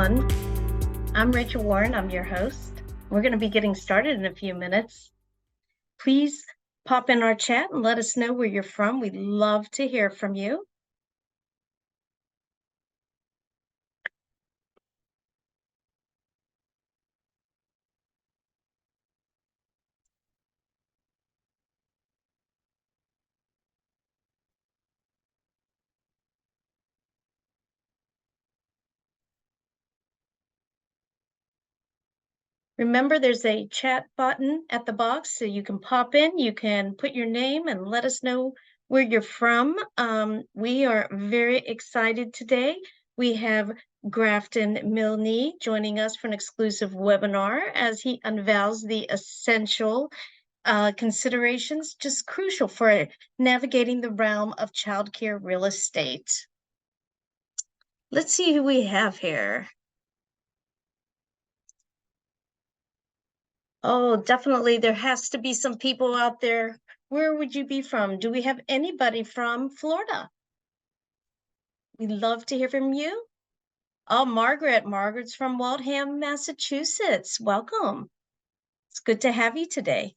everyone. I'm Rachel Warren. I'm your host. We're going to be getting started in a few minutes. Please pop in our chat and let us know where you're from. We'd love to hear from you. Remember, there's a chat button at the box, so you can pop in, you can put your name and let us know where you're from. We are very excited today. We have Grafton Milne joining us for an exclusive webinar as he unveils the essential considerations, just crucial for navigating the realm of childcare real estate. Let's see who we have here. Oh, definitely. There has to be some people out there. Where would you be from? Do we have anybody from Florida? We'd love to hear from you. Oh, Margaret. Margaret's from Waltham, Massachusetts. Welcome. It's good to have you today.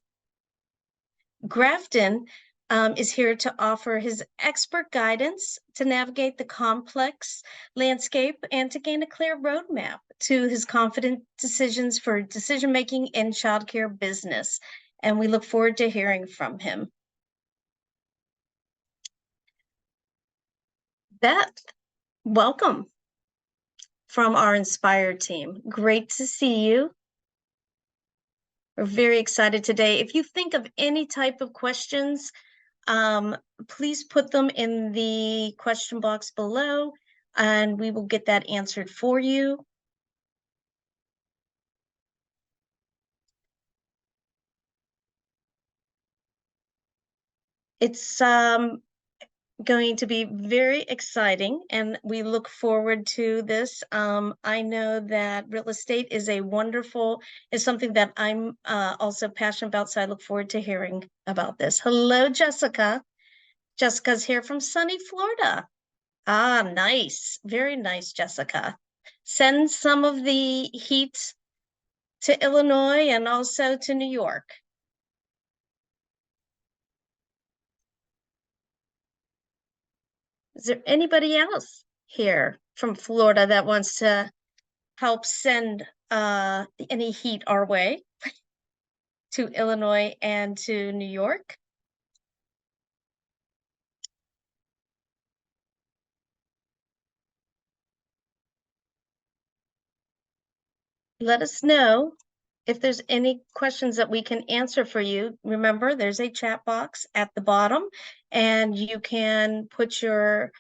Grafton is here to offer his expert guidance to navigate the complex landscape and to gain a clear roadmap to his confident decisions for decision-making in childcare business. And we look forward to hearing from him. Beth, welcome from our Inspired team. Great to see you. We're very excited today. If you think of any type of questions, please put them in the question box below and we will get that answered for you. It's going to be very exciting and we look forward to this. I know that real estate is something that I'm also passionate about, so I look forward to hearing about this. Hello, Jessica. Jessica's here from sunny Florida. Ah, nice. Very nice, Jessica. Send some of the heat to Illinois and also to New York. Is there anybody else here from Florida that wants to help send any heat our way to Illinois and to New York? Let us know if there's any questions that we can answer for you. Remember, there's a chat box at the bottom and you can put your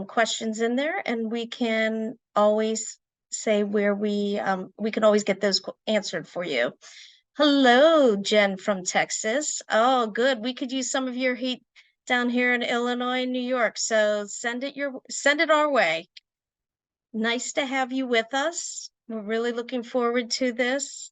questions in there and we can always say where we can always get those answered for you. Hello, Jen from Texas. Oh, good. We could use some of your heat down here in Illinois and New York. So send it our way. Nice to have you with us. We're really looking forward to this.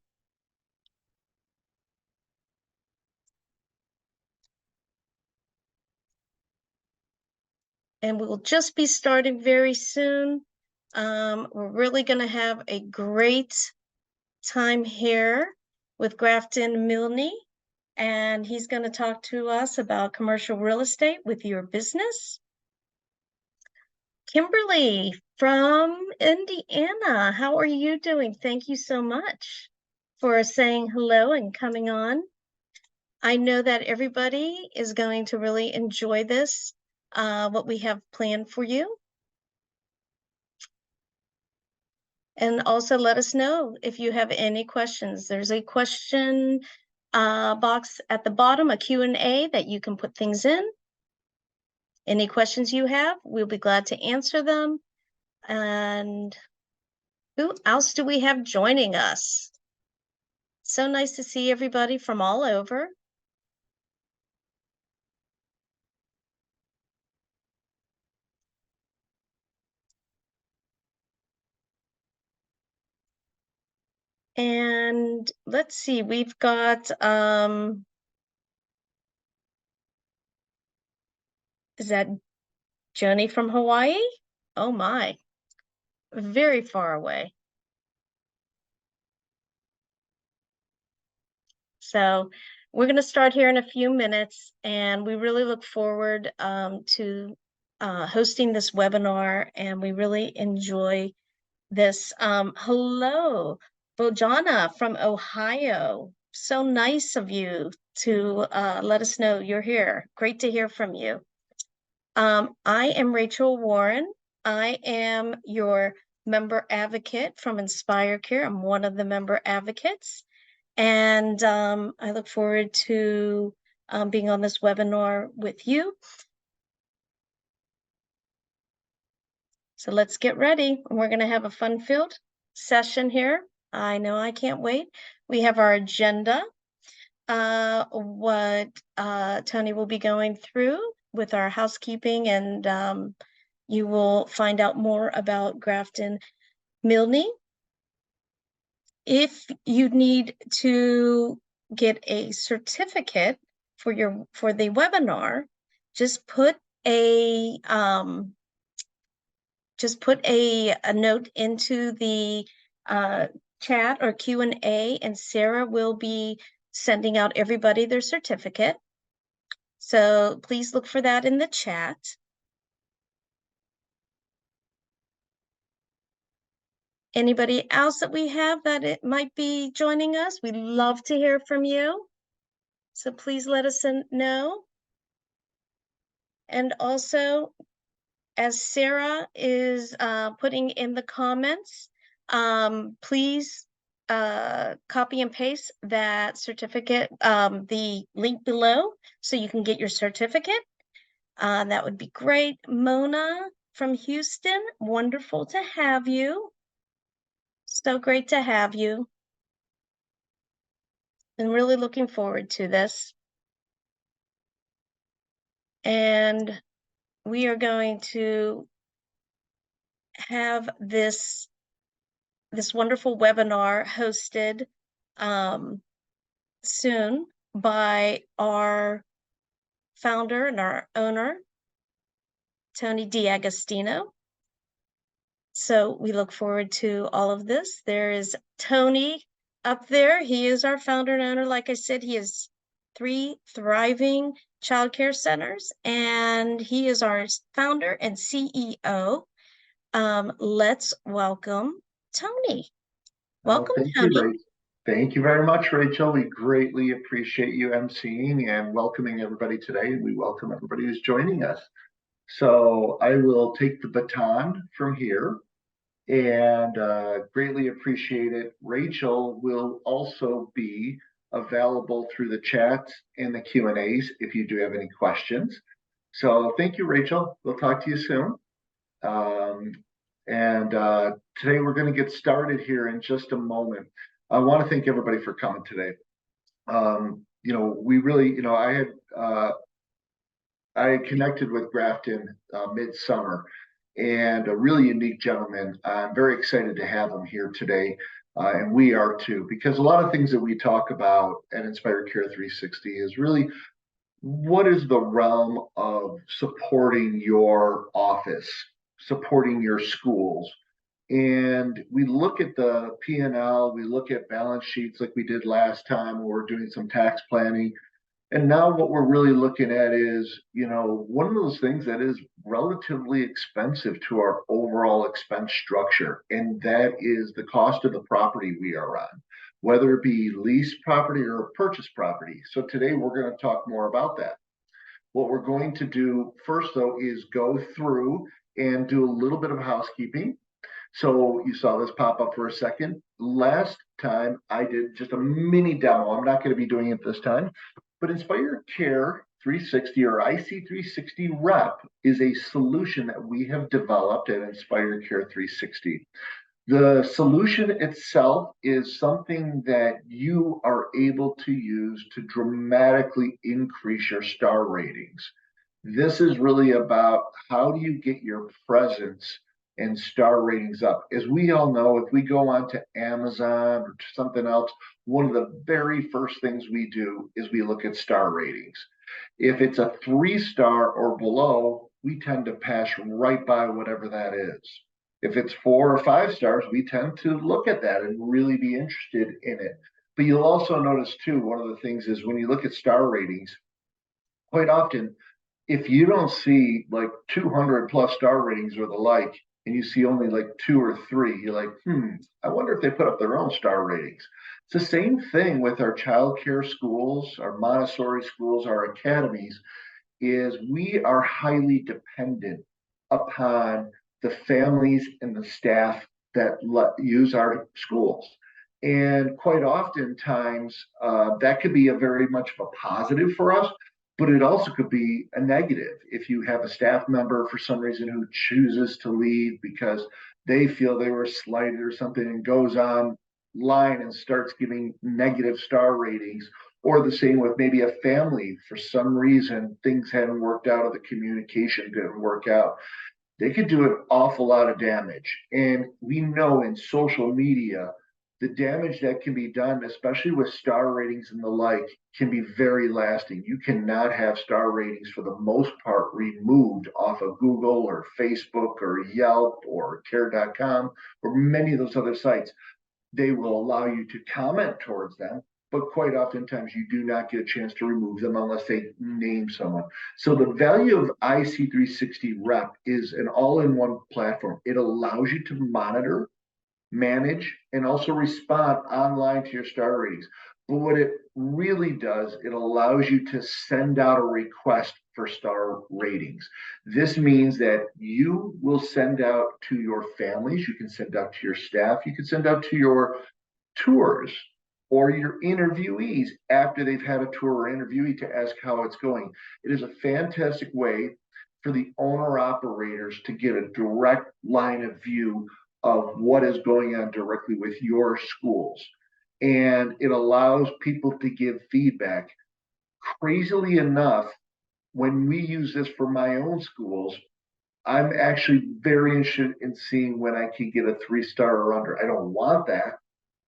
And we'll just be starting very soon. We're really going to have a great time here with Grafton Milne, and he's going to talk to us about commercial real estate with your business. Kimberly from Indiana, how are you doing? Thank you so much for saying hello and coming on. I know that everybody is going to really enjoy this, what we have planned for you. And also let us know if you have any questions. There's a question box at the bottom, a Q&A that you can put things in. Any questions you have, we'll be glad to answer them. And who else do we have joining us? So nice to see everybody from all over. And let's see, we've got, is that Joni from Hawaii? Oh my, very far away. So we're going to start here in a few minutes, and we really look forward to hosting this webinar, and we really enjoy this. Hello, Bojana from Ohio. So nice of you to let us know you're here. Great to hear from you. I am Rachel Warren. I am your member advocate from InspireCare. I'm one of the member advocates. And I look forward to being on this webinar with you. So let's get ready. We're going to have a fun-filled session here. I know I can't wait. We have our agenda, what Tony will be going through with our housekeeping, and you will find out more about Grafton Milne. If you need to get a certificate for the webinar, just put a note into the chat or Q&A, and Sarah will be sending out everybody their certificate. So please look for that in the chat. Anybody else that we have that it might be joining us, we'd love to hear from you. So please let us know. And also, as Sarah is putting in the comments, please copy and paste that certificate, the link below, so you can get your certificate. That would be great. Mona from Houston, wonderful to have you. So great to have you. I'm really looking forward to this. And we are going to have this wonderful webinar hosted soon by our founder and our owner, Tony D'Agostino. So we look forward to all of this. There is Tony up there. He is our founder and owner. Like I said, he has 3 thriving childcare centers, and he is our founder and CEO. Let's welcome Tony. Welcome, Tony. Thank you very much, Rachel. We greatly appreciate you emceeing and welcoming everybody today. We welcome everybody who's joining us. So I will take the baton from here and greatly appreciate it. Rachel will also be available through the chat and the Q&As if you do have any questions. So thank you, Rachel. We'll talk to you soon. Today we're going to get started here in just a moment. I want to thank everybody for coming today. We really, I connected with Grafton midsummer, and a really unique gentleman. I'm very excited to have him here today, and we are too, because a lot of things that we talk about at InspireCare 360 is really what is the realm of supporting your office, supporting your schools. And we look at the P&L, we look at balance sheets like we did last time when we were doing some tax planning. And now what we're really looking at is, one of those things that is relatively expensive to our overall expense structure. And that is the cost of the property we are on, whether it be leased property or purchase property. So today we're going to talk more about that. What we're going to do first, though, is go through and do a little bit of housekeeping. So you saw this pop up for a second. Last time I did just a mini demo. I'm not going to be doing it this time. But InspireCare 360 or IC360 Rep is a solution that we have developed at InspireCare 360. The solution itself is something that you are able to use to dramatically increase your star ratings. This is really about how do you get your presence and star ratings up. As we all know, if we go on to Amazon or to something else, one of the very first things we do is we look at star ratings. If it's a 3-star or below, we tend to pass right by whatever that is. If it's 4 or 5 stars, we tend to look at that and really be interested in it. But you'll also notice too, one of the things is when you look at star ratings, quite often, if you don't see like 200 plus star ratings or the like, and you see only like 2 or 3, you're like, I wonder if they put up their own star ratings. It's the same thing with our childcare schools, our Montessori schools, our academies, is we are highly dependent upon the families and the staff that use our schools. And quite oftentimes, that could be a very much of a positive for us, but it also could be a negative if you have a staff member for some reason who chooses to leave because they feel they were slighted or something and goes on line and starts giving negative star ratings, or the same with maybe a family, for some reason things hadn't worked out or the communication didn't work out. They could do an awful lot of damage. And we know in social media, the damage that can be done, especially with star ratings and the like, can be very lasting. You cannot have star ratings for the most part removed off of Google or Facebook or Yelp or care.com or many of those other sites. They will allow you to comment towards them, but quite oftentimes you do not get a chance to remove them unless they name someone. So the value of IC360 Rep is an all-in-one platform. It allows you to monitor, manage, and also respond online to your star ratings. But what it really does, it allows you to send out a request for star ratings. This means that you will send out to your families, you can send out to your staff, you can send out to your tours or your interviewees after they've had a tour or interviewee to ask how it's going. It is a fantastic way for the owner operators to get a direct line of view of what is going on directly with your schools. And it allows people to give feedback. Crazily enough, when we use this for my own schools, I'm actually very interested in seeing when I can get a 3-star or under. I don't want that,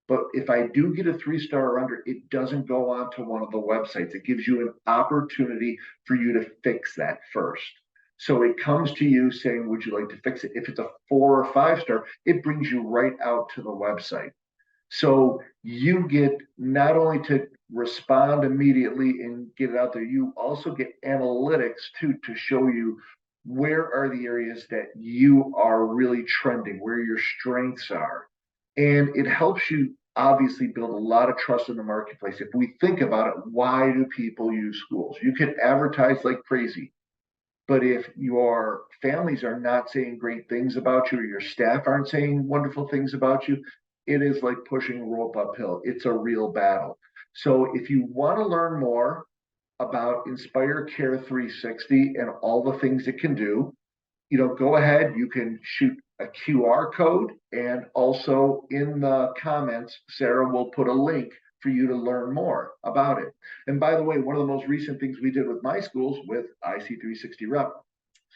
but if I do get a 3-star or under, it doesn't go onto one of the websites. It gives you an opportunity for you to fix that first. So it comes to you saying, would you like to fix it? If it's a 4 or 5-star, it brings you right out to the website. So you get not only to respond immediately and get it out there, you also get analytics too to show you where are the areas that you are really trending, where your strengths are. And it helps you obviously build a lot of trust in the marketplace. If we think about it, why do people use schools? You can advertise like crazy. But if your families are not saying great things about you or your staff aren't saying wonderful things about you, it is like pushing a rope uphill. It's a real battle. So if you want to learn more about Inspire Care 360 and all the things it can do, go ahead, you can shoot a QR code, and also in the comments, Sarah will put a link for you to learn more about it. And by the way, one of the most recent things we did with my schools with IC360 Rep,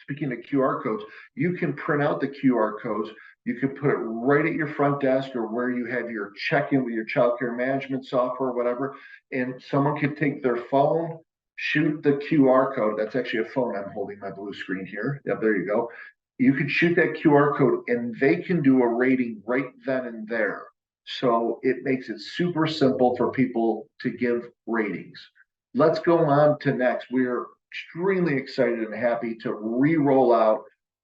speaking of QR codes, you can print out the QR codes. You can put it right at your front desk or where you have your check-in with your childcare management software or whatever, and someone could take their phone, shoot the QR code. That's actually a phone. I'm holding my blue screen here. Yeah, there you go. You could shoot that QR code and they can do a rating right then and there. So it makes it super simple for people to give ratings. Let's go on to next. We're extremely excited and happy to re-roll out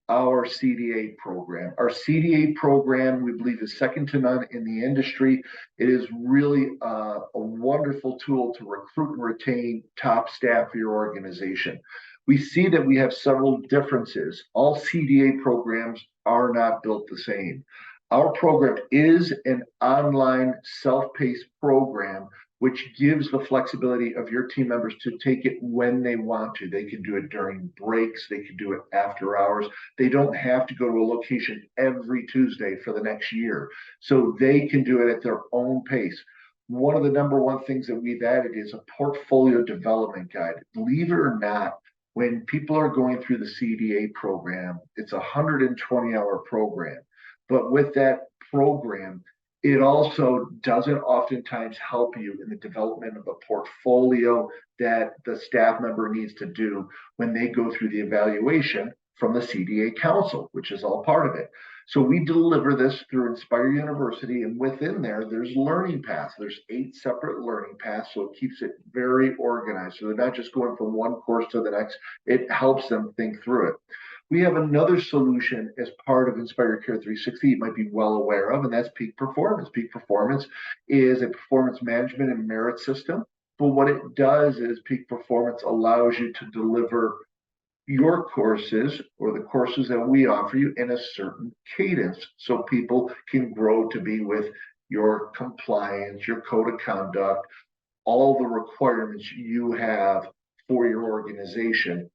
our CDA program. Our CDA program, we believe, is second to none in the industry. It is really a wonderful tool to recruit and retain top staff for your organization. We see that we have several differences. All CDA programs are not built the same. Our program is an online self-paced program which gives the flexibility of your team members to take it when they want to. They can do it during breaks, they can do it after hours. They don't have to go to a location every Tuesday for the next year. So they can do it at their own pace. One of the number one things that we've added is a portfolio development guide. Believe it or not, when people are going through the CDA program, it's a 120-hour program. But with that program, it also doesn't oftentimes help you in the development of a portfolio that the staff member needs to do when they go through the evaluation from the CDA Council, which is all part of it. So we deliver this through Inspire University, and within there's learning paths. There's 8 separate learning paths, so it keeps it very organized. So they're not just going from one course to the next. It helps them think through it. We have another solution as part of Inspire Care 360 you might be well aware of, and that's Peak Performance. Peak Performance is a performance management and merit system. But what it does is Peak Performance allows you to deliver your courses or the courses that we offer you in a certain cadence so people can grow to be with your compliance, your code of conduct, all the requirements you have for your organization.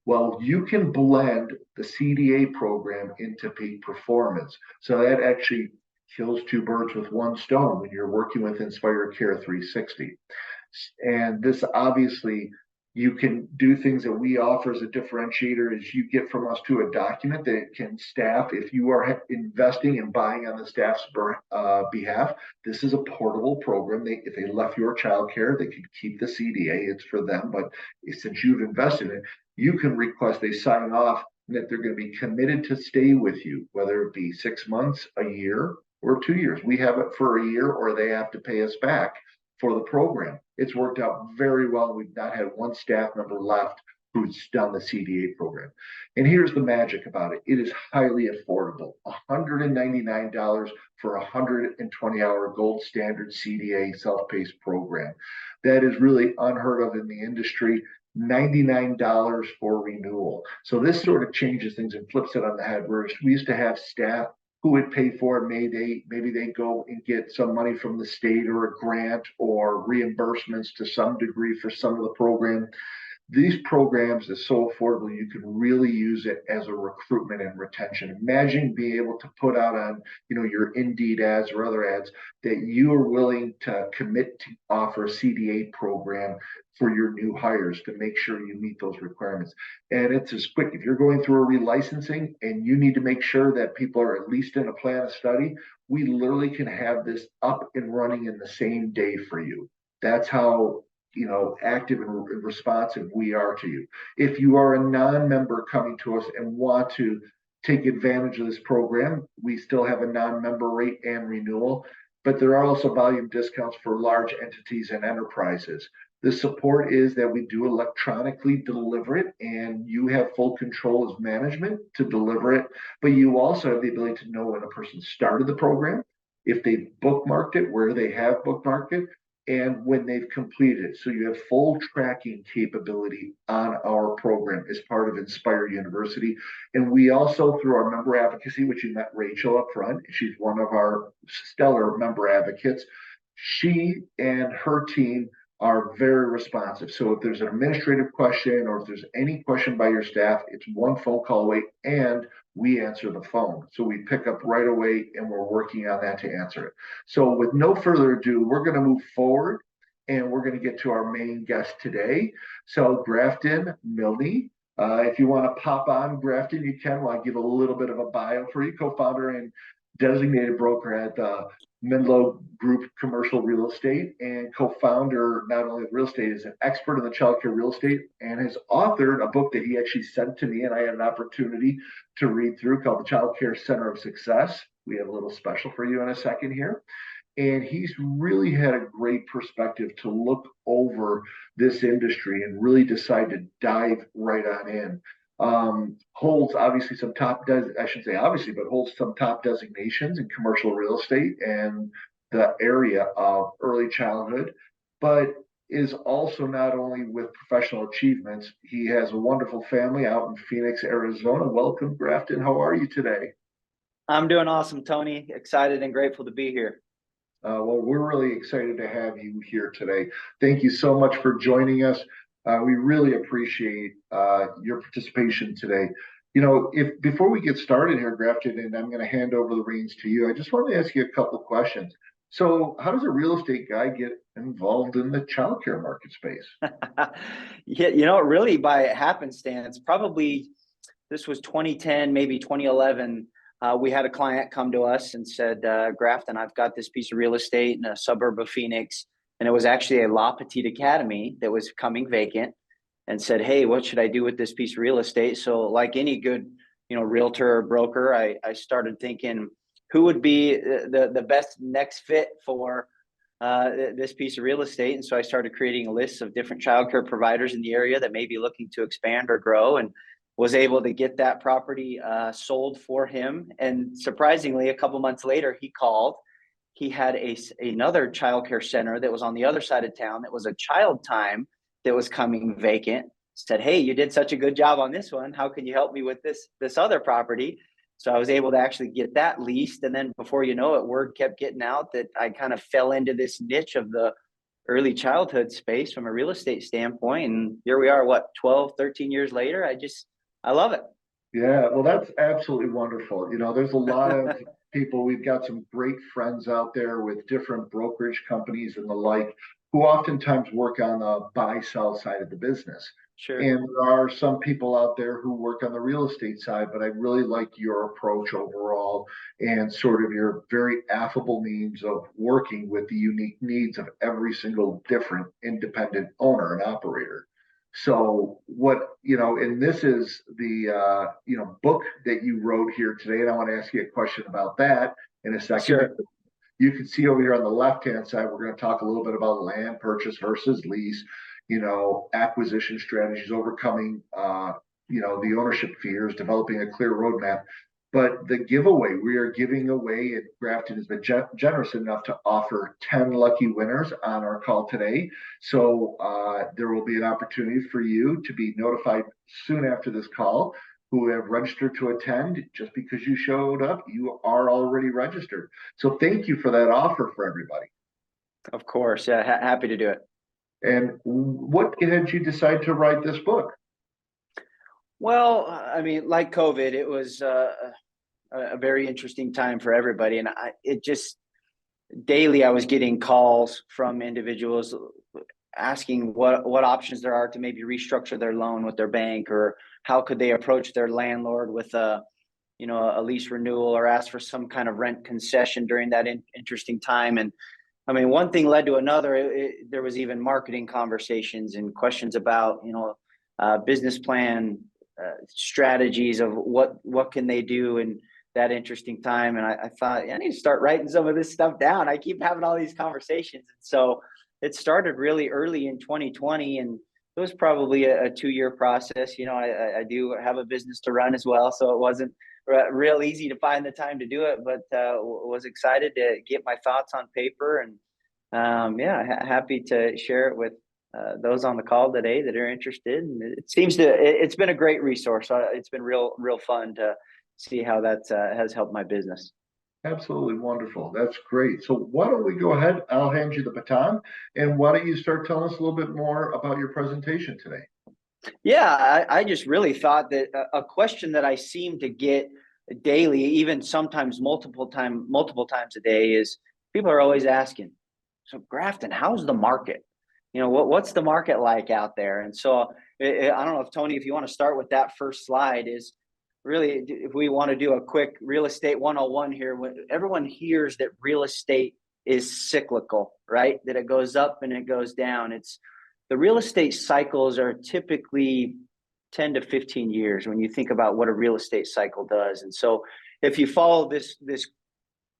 Well, you can blend the CDA program into Peak Performance. So that actually kills 2 birds with 1 stone when you're working with Inspire Care 360. And this obviously, you can do things that we offer as a differentiator is you get from us to a document that can staff, if you are investing and buying on the staff's behalf, this is a portable program. If they left your childcare, they could keep the CDA, it's for them. But since you've invested in it, you can request they sign off that they're going to be committed to stay with you, whether it be 6 months, a year, or 2 years. We have it for a year, or they have to pay us back for the program. It's worked out very well. We've not had 1 staff member left who's done the CDA program. And here's the magic about it. It is highly affordable. $199 for a 120-hour gold standard CDA self-paced program. That is really unheard of in the industry. $99 for renewal. So this sort of changes things and flips it on the head, where we used to have staff who would pay for it. Maybe they go and get some money from the state or a grant or reimbursements to some degree for some of the program. These programs are so affordable, you can really use it as a recruitment and retention. Imagine being able to put out on, your Indeed ads or other ads that you are willing to commit to offer a CDA program for your new hires to make sure you meet those requirements. And it's as quick. If you're going through a relicensing and you need to make sure that people are at least in a plan of study, we literally can have this up and running in the same day for you. That's how active and responsive we are to you. If you are a non-member coming to us and want to take advantage of this program, we still have a non-member rate and renewal, but there are also volume discounts for large entities and enterprises. The support is that we do electronically deliver it, and you have full control as management to deliver it, but you also have the ability to know when a person started the program, if they've bookmarked it, where they have bookmarked it, and when they've completed it. So you have full tracking capability on our program as part of Inspire University. And we also, through our member advocacy, which you met Rachel up front, she's one of our stellar member advocates. She and her team are very responsive. So if there's an administrative question or if there's any question by your staff, it's 1 phone call away and we answer the phone. So we pick up right away and we're working on that to answer it. So with no further ado, we're going to move forward and we're going to get to our main guest today. So Grafton, Milne, if you want to pop on Grafton, you can. I'll give a little bit of a bio for you. Co-founder and designated broker at Milne Group Commercial Real Estate, and co-founder not only of real estate, is an expert in the childcare real estate, and has authored a book that he actually sent to me, and I had an opportunity to read through, called The Childcare Center of Success. We have a little special for you in a second here. And he's really had a great perspective to look over this industry and really decide to dive right on in. Holds obviously some top, I shouldn't say obviously, but holds some top designations in commercial real estate and the area of early childhood, but is also not only with professional achievements, he has a wonderful family out in Phoenix, Arizona. Welcome, Grafton. How are you today? I'm doing awesome, Tony. Excited and grateful to be here. Well, we're really excited to have you here today. Thank you so much for joining us. We really appreciate your participation today. If before we get started here, Grafton, and I'm going to hand over the reins to you, I just want to ask you a couple of questions. So how does a real estate guy get involved in the childcare market space? Yeah, really by happenstance, probably this was 2010, maybe 2011. We had a client come to us and said, Grafton, I've got this piece of real estate in a suburb of Phoenix. And it was actually a La Petite Academy that was coming vacant. and said, hey, what should I do with this piece of real estate? So like any good, realtor or broker, I started thinking who would be the best next fit for this piece of real estate. And so I started creating a list of different childcare providers in the area that may be looking to expand or grow, and was able to get that property sold for him. And surprisingly, a couple months later, he called. He had another childcare center that was on the other side of town that was a child time that was coming vacant. Said, hey, you did such a good job on this one. How can you help me with this other property? So I was able to actually get that leased. And then before you know it, word kept getting out that I kind of fell into this niche of the early childhood space from a real estate standpoint. And here we are, 12, 13 years later. I love it. Yeah, well, that's absolutely wonderful. There's a lot of people, we've got some great friends out there with different brokerage companies and the like, who oftentimes work on the buy-sell side of the business. Sure. And there are some people out there who work on the real estate side, but I really like your approach overall and sort of your very affable means of working with the unique needs of every single different independent owner and operator. So and this is the, book that you wrote here today. And I want to ask you a question about that in a second. Sure. You can see over here on the left-hand side, we're going to talk a little bit about land purchase versus lease, acquisition strategies, overcoming, the ownership fears, developing a clear roadmap. But the giveaway we are giving away at Grafton has been generous enough to offer 10 lucky winners on our call today. So there will be an opportunity for you to be notified soon after this call who have registered to attend. Just because you showed up, you are already registered. So thank you for that offer for everybody. Of course. Yeah, happy to do it. And what had you decide to write this book? Well, I mean, like COVID, it was a very interesting time for everybody. And daily I was getting calls from individuals asking what options there are to maybe restructure their loan with their bank, or how could they approach their landlord with a lease renewal, or ask for some kind of rent concession during that interesting time. And I mean, one thing led to another. There was even marketing conversations and questions about, business plan, strategies of what can they do in that interesting time. And I thought, I need to start writing some of this stuff down. I keep having all these conversations. And so it started really early in 2020, and it was probably a 2-year process. I do have a business to run as well, so it wasn't real easy to find the time to do it, but was excited to get my thoughts on paper. And happy to share it with those on the call today that are interested. And it's been a great resource. It's been real fun to see how that has helped my business. Absolutely wonderful. That's great. So why don't we go ahead? I'll hand you the baton, and why don't you start telling us a little bit more about your presentation today? Yeah, I just really thought that a question that I seem to get daily, even sometimes multiple times a day, is people are always asking, so Grafton, how's the market? What's the market like out there? And so I don't know if Tony, if you want to start with that first slide, is really, if we want to do a quick real estate 101 here, when everyone hears that real estate is cyclical, right? That it goes up and it goes down. The real estate cycles are typically 10 to 15 years when you think about what a real estate cycle does. And so if you follow this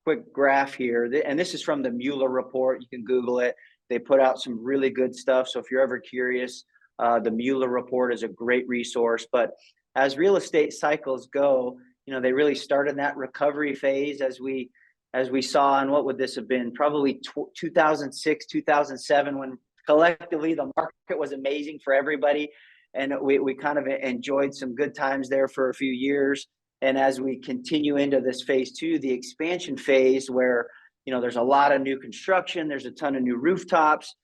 quick graph here, and this is from the Milne report, you can Google it. They put out some really good stuff. So if you're ever curious, the Milne report is a great resource. But as real estate cycles go, they really start in that recovery phase as we saw. And what would this have been? Probably 2006, 2007, when collectively the market was amazing for everybody. And we kind of enjoyed some good times there for a few years. And as we continue into this phase 2, the expansion phase, where there's a lot of new construction, there's a ton of new rooftops,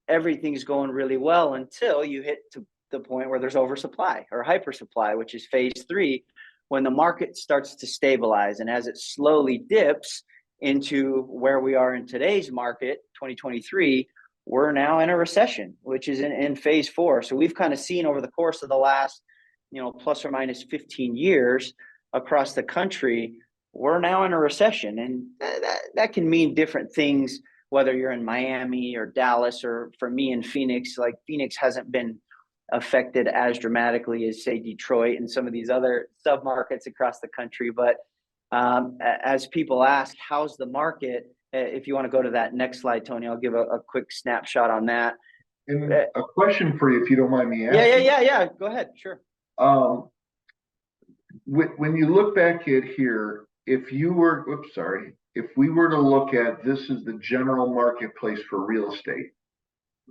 everything's going really well until you hit to the point where there's oversupply or hypersupply, which is phase 3, when the market starts to stabilize. And as it slowly dips into where we are in today's market, 2023, we're now in a recession, which is in phase 4. So we've kind of seen over the course of the last, plus or minus 15 years across the country, we're now in a recession. And that can mean different things, whether you're in Miami or Dallas, or for me in Phoenix. Like, Phoenix hasn't been affected as dramatically as, say, Detroit and some of these other submarkets across the country. But as people ask, how's the market? If you want to go to that next slide, Tony, I'll give a quick snapshot on that. And a question for you, if you don't mind me asking. Yeah. Go ahead. Sure. When you look back at here, if we were to look at this as the general marketplace for real estate,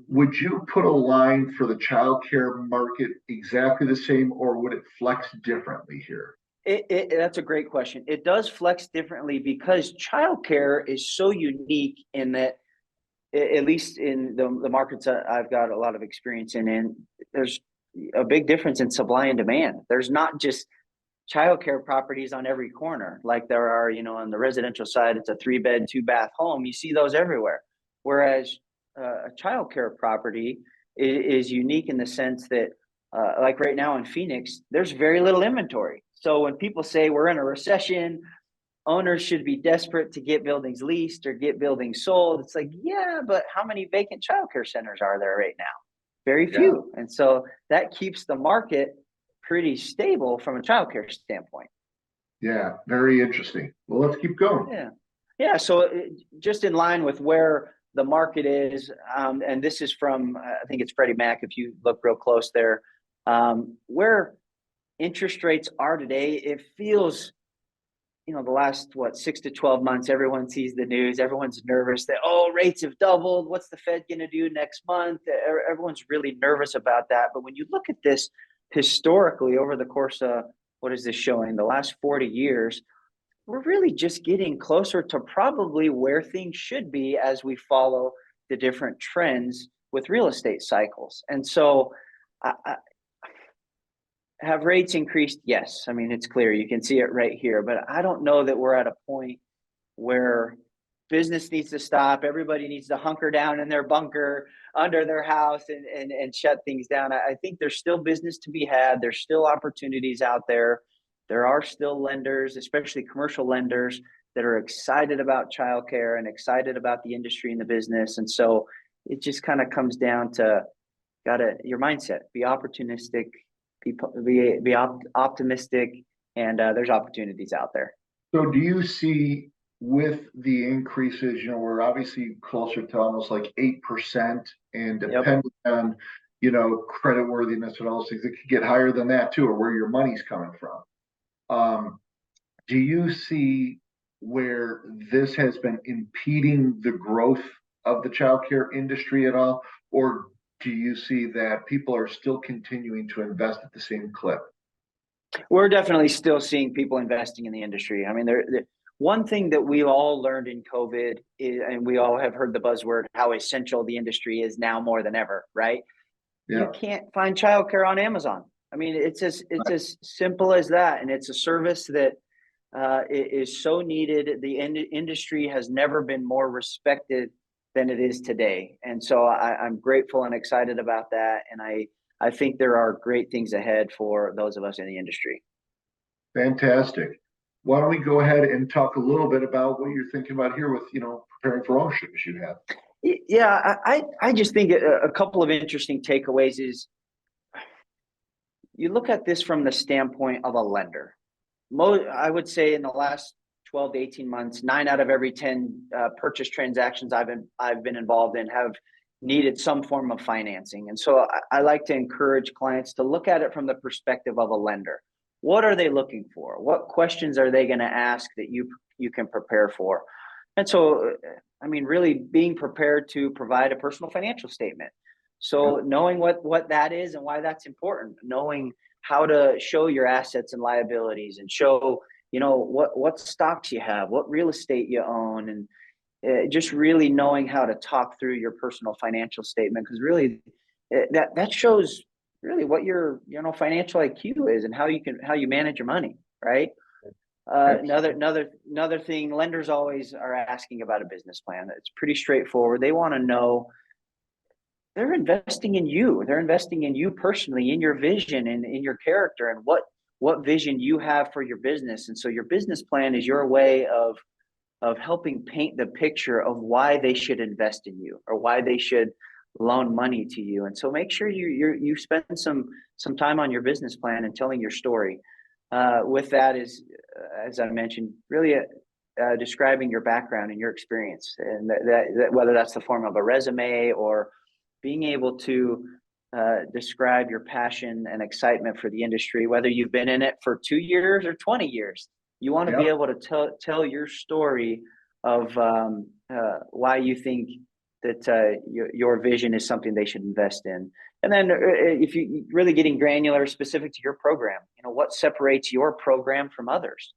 would you put a line for the childcare market exactly the same, or would it flex differently here? That's a great question. It does flex differently because childcare is so unique in that, at least in the markets I've got a lot of experience in, there's a big difference in supply and demand. There's not just childcare properties on every corner like there are, on the residential side. It's a 3-bed, 2-bath home. You see those everywhere. Whereas a childcare property is unique in the sense that, like right now in Phoenix, there's very little inventory. So when people say we're in a recession, owners should be desperate to get buildings leased or get buildings sold, it's like, yeah, but how many vacant childcare centers are there right now? Very few. And so that keeps the market pretty stable from a childcare standpoint. Yeah, very interesting. Well, let's keep going. Yeah. So just in line with where the market is, and this is from, I think it's Freddie Mac, if you look real close there, where interest rates are today, it feels, the last 6 to 12 months, everyone sees the news, everyone's nervous that, rates have doubled, what's the Fed going to do next month? Everyone's really nervous about that. But when you look at this historically over the course of, what is this showing, the last 40 years, we're really just getting closer to probably where things should be as we follow the different trends with real estate cycles. And so have rates increased? Yes. I mean, it's clear. You can see it right here. But I don't know that we're at a point where business needs to stop. Everybody needs to hunker down in their bunker under their house and shut things down. I think there's still business to be had. There's still opportunities out there. There are still lenders, especially commercial lenders, that are excited about childcare and excited about the industry and the business. And so it just kind of comes down to your mindset, be opportunistic, be optimistic, and there's opportunities out there. So do you see with the increases, we're obviously closer to almost like 8%, and depending on, creditworthiness and all those things, it could get higher than that too, or where your money's coming from. Do you see where this has been impeding the growth of the childcare industry at all? Or do you see that people are still continuing to invest at the same clip? We're definitely still seeing people investing in the industry. I mean, one thing that we all learned in COVID is, and we all have heard the buzzword, how essential the industry is now more than ever, right? Yeah. You can't find childcare on Amazon. I mean, it's as simple as that. And it's a service that is so needed. The industry has never been more respected than it is today. And so I'm grateful and excited about that. And I think there are great things ahead for those of us in the industry. Fantastic. Why don't we go ahead and talk a little bit about what you're thinking about here with, preparing for ownership as you have? Yeah, I just think a couple of interesting takeaways is you look at this from the standpoint of a lender. I would say in the last 12 to 18 months, 9 out of every 10 purchase transactions I've been involved in have needed some form of financing. And so I like to encourage clients to look at it from the perspective of a lender. What are they looking for? What questions are they going to ask that you can prepare for? And so, I mean, really being prepared to provide a personal financial statement. So knowing what that is and why that's important, knowing how to show your assets and liabilities and show, what stocks you have, what real estate you own, and just really knowing how to talk through your personal financial statement, because really that shows really what your financial IQ is and how you manage your money, right? Another thing, lenders always are asking about a business plan. It's pretty straightforward. They want to know they're investing in you. They're investing in you personally, in your vision and in your character and what vision you have for your business. And so your business plan is your way of helping paint the picture of why they should invest in you or why they should loan money to you. And so make sure you spend some time on your business plan and telling your story. With that is, as I mentioned, really describing your background and your experience, and that whether that's the form of a resume or being able to describe your passion and excitement for the industry, whether you've been in it for 2 years or 20 years. You want to be able to tell your story of why you think that your vision is something they should invest in. And then if you really getting granular, specific to your program, what separates your program from others,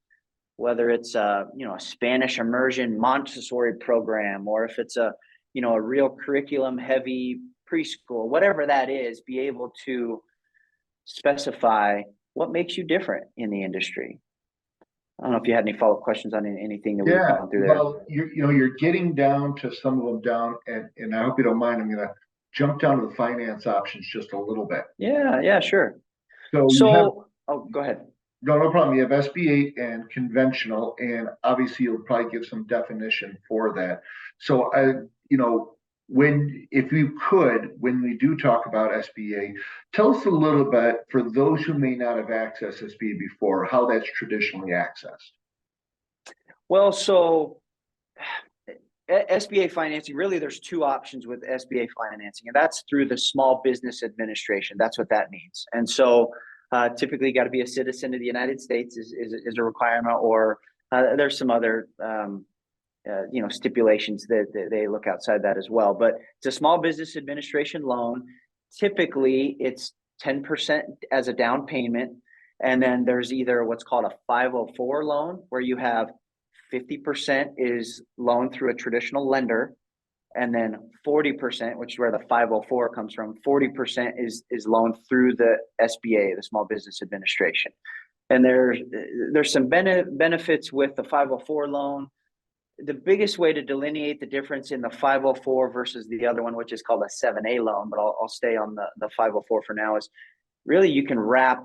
whether it's a Spanish immersion Montessori program, or if it's a real curriculum heavy preschool, whatever that is, be able to specify what makes you different in the industry. I don't know if you had any follow-up questions on anything that we've gone through there. Well, you're getting down to some of them down, and I hope you don't mind. I'm going to jump down to the finance options just a little bit. Yeah, sure. So go ahead. No problem. You have SB8 and conventional, and obviously you'll probably give some definition for that. So when we do talk about SBA, tell us a little bit, for those who may not have accessed SBA before, how that's traditionally accessed. Well, so SBA financing, really there's two options with SBA financing, and that's through the Small Business Administration. That's what that means. And so typically got to be a citizen of the United States is a requirement, or there's some other stipulations that they look outside that as well. But it's a Small Business Administration loan. Typically, it's 10% as a down payment, and then there's either what's called a 504 loan, where you have 50% is loaned through a traditional lender, and then 40%, which is where the 504 comes from, 40% is loaned through the SBA, the Small Business Administration. And there's some benefits with the 504 loan. The biggest way to delineate the difference in the 504 versus the other one, which is called a 7A loan, but I'll stay on the 504 for now, is really you can wrap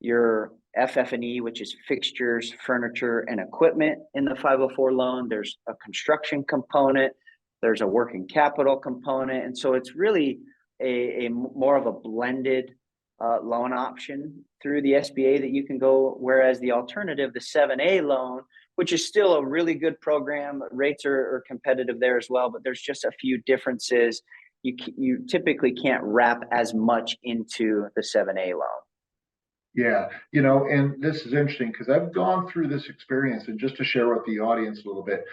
your FF&E, which is fixtures, furniture, and equipment, in the 504 loan. There's a construction component, there's a working capital component, and so it's really a more of a blended loan option through the SBA that you can go. Whereas the alternative, the 7A loan, which is still a really good program, rates are competitive there as well, but there's just a few differences. You typically can't wrap as much into the 7A loan. Yeah, and this is interesting because I've gone through this experience, and just to share with the audience a little bit,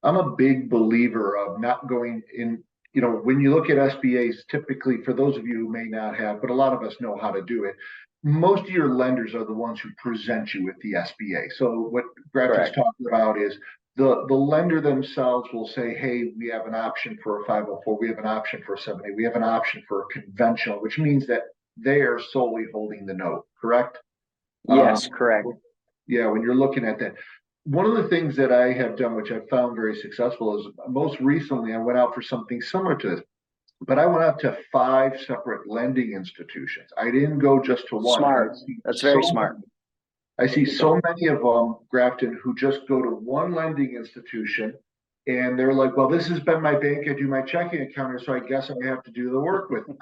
I'm a big believer of not going in. When you look at SBAs, typically, for those of you who may not have, but a lot of us know how to do it, most of your lenders are the ones who present you with the SBA. So what Grafton's talking about is the lender themselves will say, hey, we have an option for a 504, we have an option for a 7A, we have an option for a conventional, which means that they are solely holding the note, correct? Yes, correct. Yeah, when you're looking at that. One of the things that I have done, which I've found very successful, is most recently I went out for something similar to this, but I went out to 5 separate lending institutions. I didn't go just to one. Smart. That's very smart. I see so many of them, Grafton, who just go to one lending institution, and they're like, well, this has been my bank. I do my checking account, so I guess I have to do the work with them.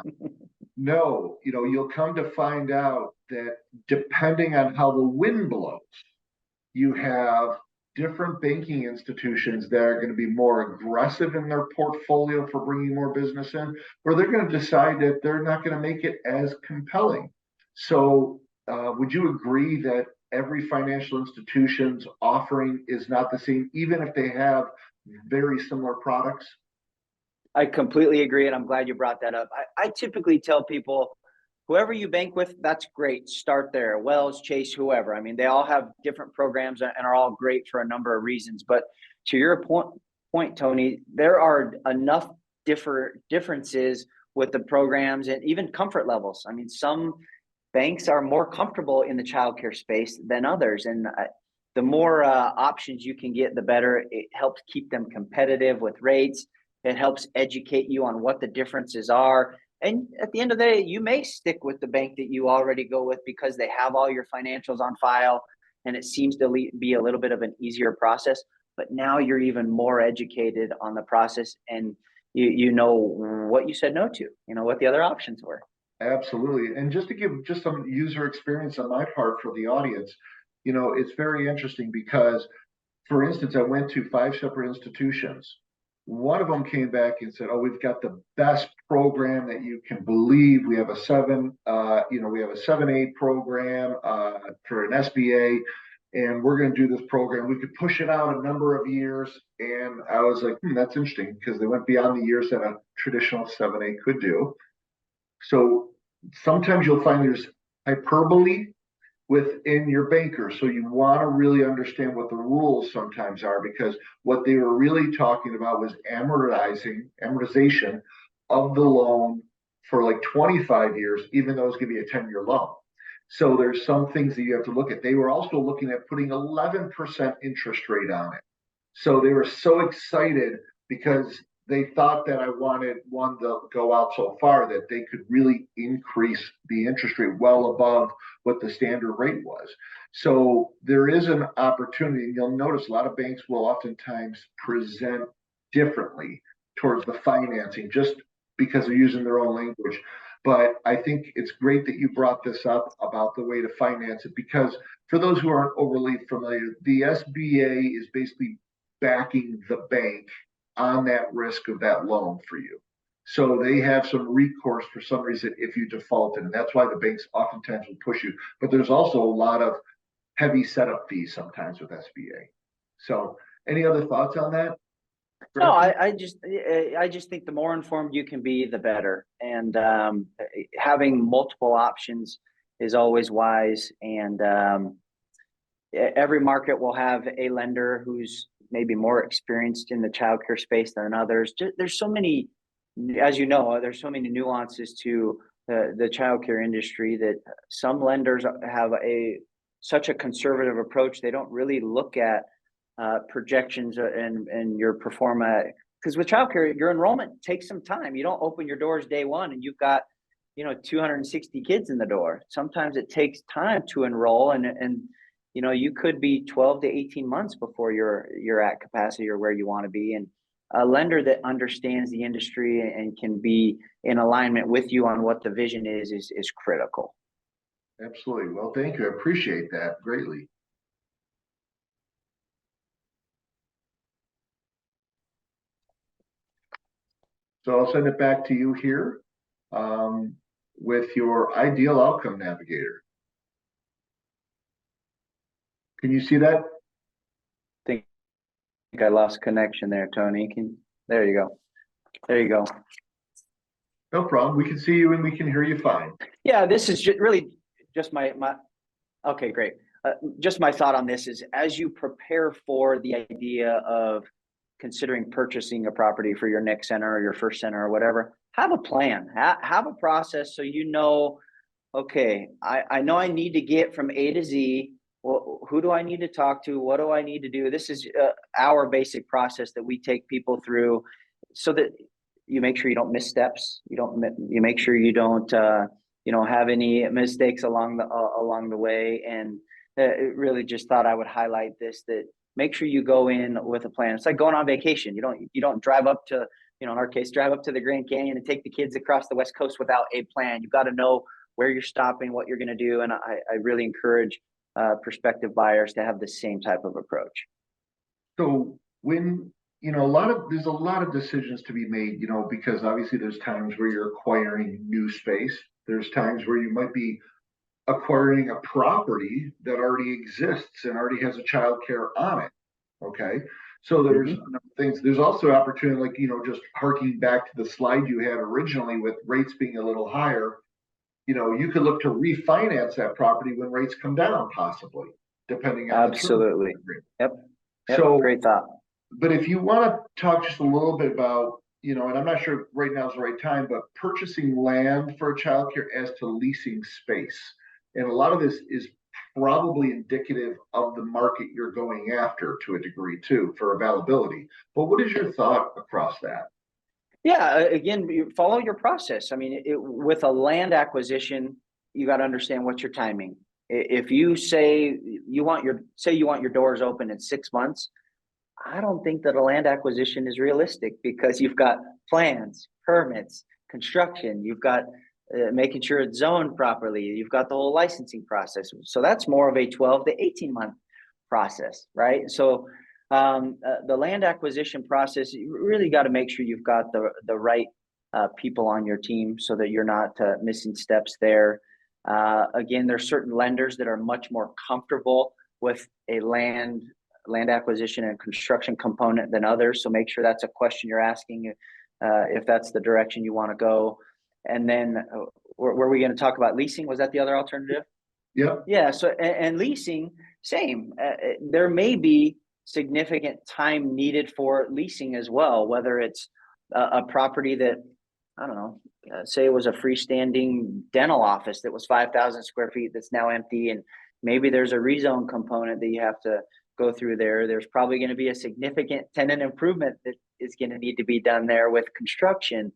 No, you'll come to find out that depending on how the wind blows, you have different banking institutions that are going to be more aggressive in their portfolio for bringing more business in, or they're going to decide that they're not going to make it as compelling. So would you agree that every financial institution's offering is not the same, even if they have very similar products? I completely agree, and I'm glad you brought that up. I typically tell people, whoever you bank with, that's great. Start there. Wells, Chase, whoever. I mean, they all have different programs and are all great for a number of reasons. But to your point, Tony, there are enough differences with the programs and even comfort levels. I mean, some banks are more comfortable in the childcare space than others. And the more options you can get, the better. It helps keep them competitive with rates. It helps educate you on what the differences are. And at the end of the day, you may stick with the bank that you already go with because they have all your financials on file and it seems to be a little bit of an easier process. But now you're even more educated on the process, and you know what you said no to, you know what the other options were. Absolutely. And just to give just some user experience on my part for the audience, it's very interesting because, for instance, I went to 5 separate institutions. One of them came back and said, "Oh, we've got the best program that you can believe. We have a 7A program for an SBA, and we're going to do this program. We could push it out a number of years." And I was like, that's interesting because they went beyond the years that a traditional 7A could do. So sometimes you'll find there's hyperbole within your banker. So you want to really understand what the rules sometimes are, because what they were really talking about was amortization of the loan for like 25 years, even though it's going to be a 10-year loan. So there's some things that you have to look at. They were also looking at putting 11% interest rate on it. So they were so excited because they thought that I wanted one to go out so far that they could really increase the interest rate well above what the standard rate was. So there is an opportunity, and you'll notice a lot of banks will oftentimes present differently towards the financing just because they're using their own language. But I think it's great that you brought this up about the way to finance it, because for those who aren't overly familiar, the SBA is basically backing the bank on that risk of that loan for you. So they have some recourse for some reason if you defaulted, and that's why the banks oftentimes will push you. But there's also a lot of heavy setup fees sometimes with SBA. So any other thoughts on that? No, I just think the more informed you can be, the better. And having multiple options is always wise. And every market will have a lender who's maybe more experienced in the childcare space than others. There's so many, as you know, there's so many nuances to the childcare industry that some lenders have such a conservative approach. They don't really look at projections and your performa, because with childcare, your enrollment takes some time. You don't open your doors day one and you've got 260 kids in the door. Sometimes it takes time to enroll, and you could be 12 to 18 months before you're at capacity or where you want to be. And a lender that understands the industry and can be in alignment with you on what the vision is critical. Absolutely. Well, thank you. I appreciate that greatly. So I'll send it back to you here with your ideal outcome navigator. Can you see that? I think I lost connection there, Tony. There you go. There you go. No problem. We can see you and we can hear you fine. Yeah, this is really just my okay, great. Just my thought on this is, as you prepare for the idea of considering purchasing a property for your next center or your first center or whatever, have a plan, have a process, so okay, I know I need to get from A to Z. Well, who do I need to talk to? What do I need to do? This is our basic process that we take people through, so that you make sure you don't miss steps. You make sure you don't have any mistakes along the way. And really just thought I would highlight this, that make sure you go in with a plan. It's like going on vacation. You don't drive up to, in our case, drive up to the Grand Canyon and take the kids across the West Coast without a plan. You've got to know where you're stopping, what you're going to do. And I really encourage prospective buyers to have the same type of approach. So when, there's a lot of decisions to be made, because obviously there's times where you're acquiring new space. There's times where you might be acquiring a property that already exists and already has a childcare on it. Okay. So there's things, there's also opportunity, like, just harking back to the slide you had originally with rates being a little higher. You could look to refinance that property when rates come down, possibly, depending on absolutely. Yep. So great thought. But if you want to talk just a little bit about, and I'm not sure right now is the right time, but purchasing land for a childcare as to leasing space. And a lot of this is probably indicative of the market you're going after to a degree too, for availability. But what is your thought across that? Yeah, again, you follow your process. I mean, with a land acquisition, you got to understand what's your timing. If you say you want your doors open in 6 months, I don't think that a land acquisition is realistic because you've got plans, permits, construction, you've got making sure it's zoned properly, you've got the whole licensing process. So that's more of a 12 to 18-month process, right? So the land acquisition process, you really got to make sure you've got the right people on your team so that you're not missing steps there. Again, there's certain lenders that are much more comfortable with a land acquisition and construction component than others. So make sure that's a question you're asking if that's the direction you want to go. And then were we going to talk about leasing? Was that the other alternative? Yeah. Yeah. So, and leasing, same. There may be significant time needed for leasing as well, whether it's a property that, I don't know, say it was a freestanding dental office that was 5,000 square feet that's now empty. And maybe there's a rezone component that you have to go through there. There's probably going to be a significant tenant improvement that is going to need to be done there with construction.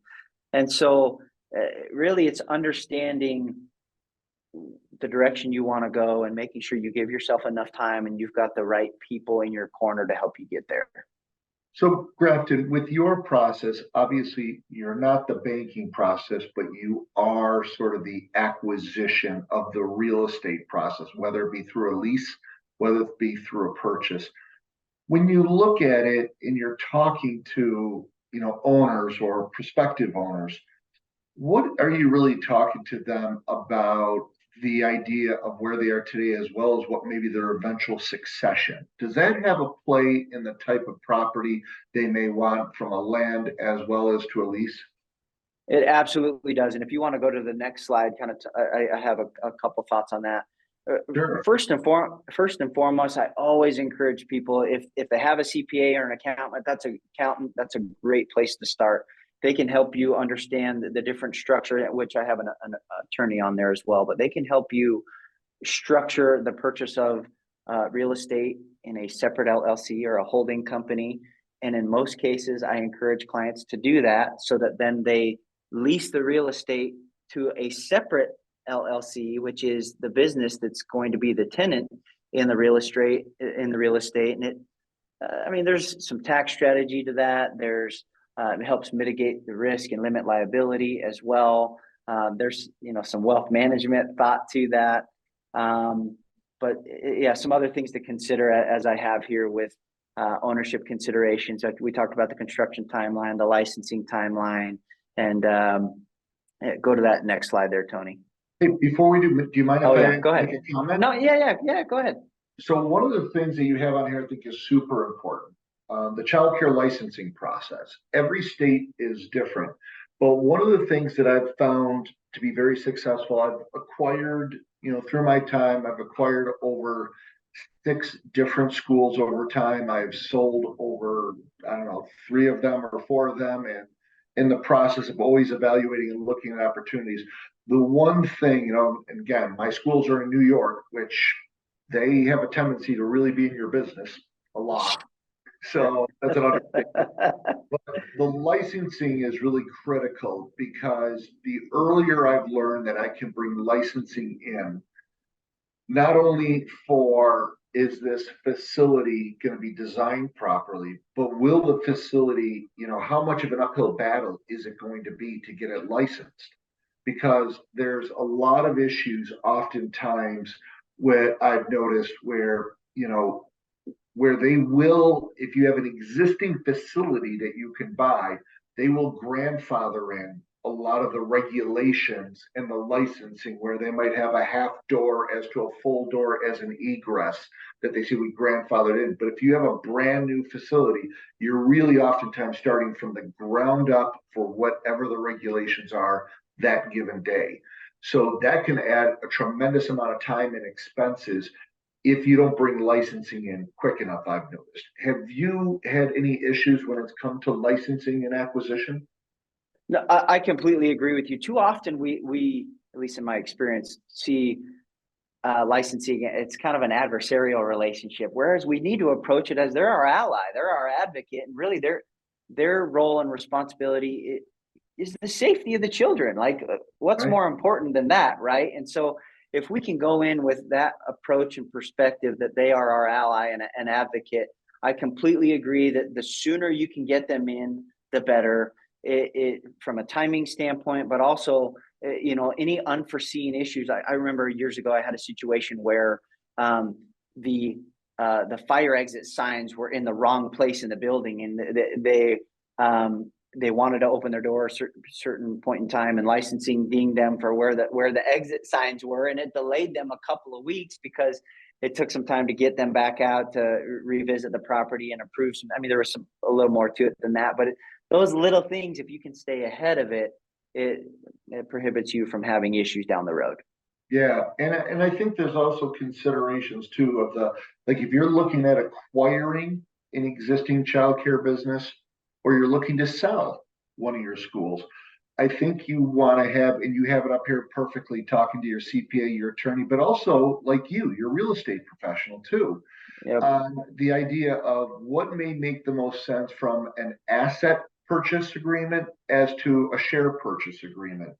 And so really it's understanding the direction you want to go and making sure you give yourself enough time and you've got the right people in your corner to help you get there. So Grafton, with your process, obviously you're not the banking process, but you are sort of the acquisition of the real estate process, whether it be through a lease, whether it be through a purchase. When you look at it and you're talking to, owners or prospective owners, what are you really talking to them about the idea of where they are today, as well as what maybe their eventual succession? Does that have a play in the type of property they may want from a land as well as to a lease? It absolutely does. And if you want to go to the next slide, I have a couple thoughts on that. Sure. First and foremost, I always encourage people, if they have a CPA or an accountant, that's a great place to start. They can help you understand the different structure, which I have an attorney on there as well, but they can help you structure the purchase of real estate in a separate LLC or a holding company. And in most cases, I encourage clients to do that so that then they lease the real estate to a separate LLC, which is the business that's going to be the tenant in the real estate. And there's some tax strategy to that. It helps mitigate the risk and limit liability as well. There's some wealth management thought to that. But yeah, some other things to consider as I have here with ownership considerations. We talked about the construction timeline, the licensing timeline, and go to that next slide there, Tony. Hey, before we do you mind if I go ahead. make a comment? No, yeah, go ahead. So one of the things that you have on here I think is super important. The childcare licensing process. Every state is different, but one of the things that I've found to be very successful, I've acquired, through my time, I've acquired over 6 different schools over time. I've sold over, 3 of them or 4 of them, and in the process of always evaluating and looking at opportunities. The one thing, and again, my schools are in New York, which they have a tendency to really be in your business a lot. So that's another thing. But the licensing is really critical because the earlier I've learned that I can bring licensing in, not only for is this facility going to be designed properly, but will the facility, how much of an uphill battle is it going to be to get it licensed? Because there's a lot of issues oftentimes where I've noticed where they will, if you have an existing facility that you can buy, they will grandfather in a lot of the regulations and the licensing, where they might have a half door as to a full door as an egress that they say we grandfathered in. But if you have a brand new facility, you're really oftentimes starting from the ground up for whatever the regulations are that given day. So that can add a tremendous amount of time and expenses if you don't bring licensing in quick enough, I've noticed. Have you had any issues when it's come to licensing and acquisition? No, I completely agree with you. Too often we, at least in my experience, see licensing, it's kind of an adversarial relationship, whereas we need to approach it as they're our ally, they're our advocate, and really their role and responsibility is the safety of the children. Like, what's Right. more important than that, right? And so if we can go in with that approach and perspective that they are our ally and an advocate, I completely agree that the sooner you can get them in, the better. It from a timing standpoint, but also, any unforeseen issues. I remember years ago, I had a situation where the fire exit signs were in the wrong place in the building, and they wanted to open their door a certain point in time, and licensing dinged them for where the exit signs were, and it delayed them a couple of weeks because it took some time to get them back out to revisit the property and approve some. I mean, there was a little more to it than that, but those little things, if you can stay ahead of it, it prohibits you from having issues down the road. Yeah, and I think there's also considerations too of like if you're looking at acquiring an existing childcare business or you're looking to sell one of your schools, I think you want to have, and you have it up here perfectly, talking to your CPA, your attorney, but also like your real estate professional too. Yep. The idea of what may make the most sense from an asset purchase agreement as to a share purchase agreement.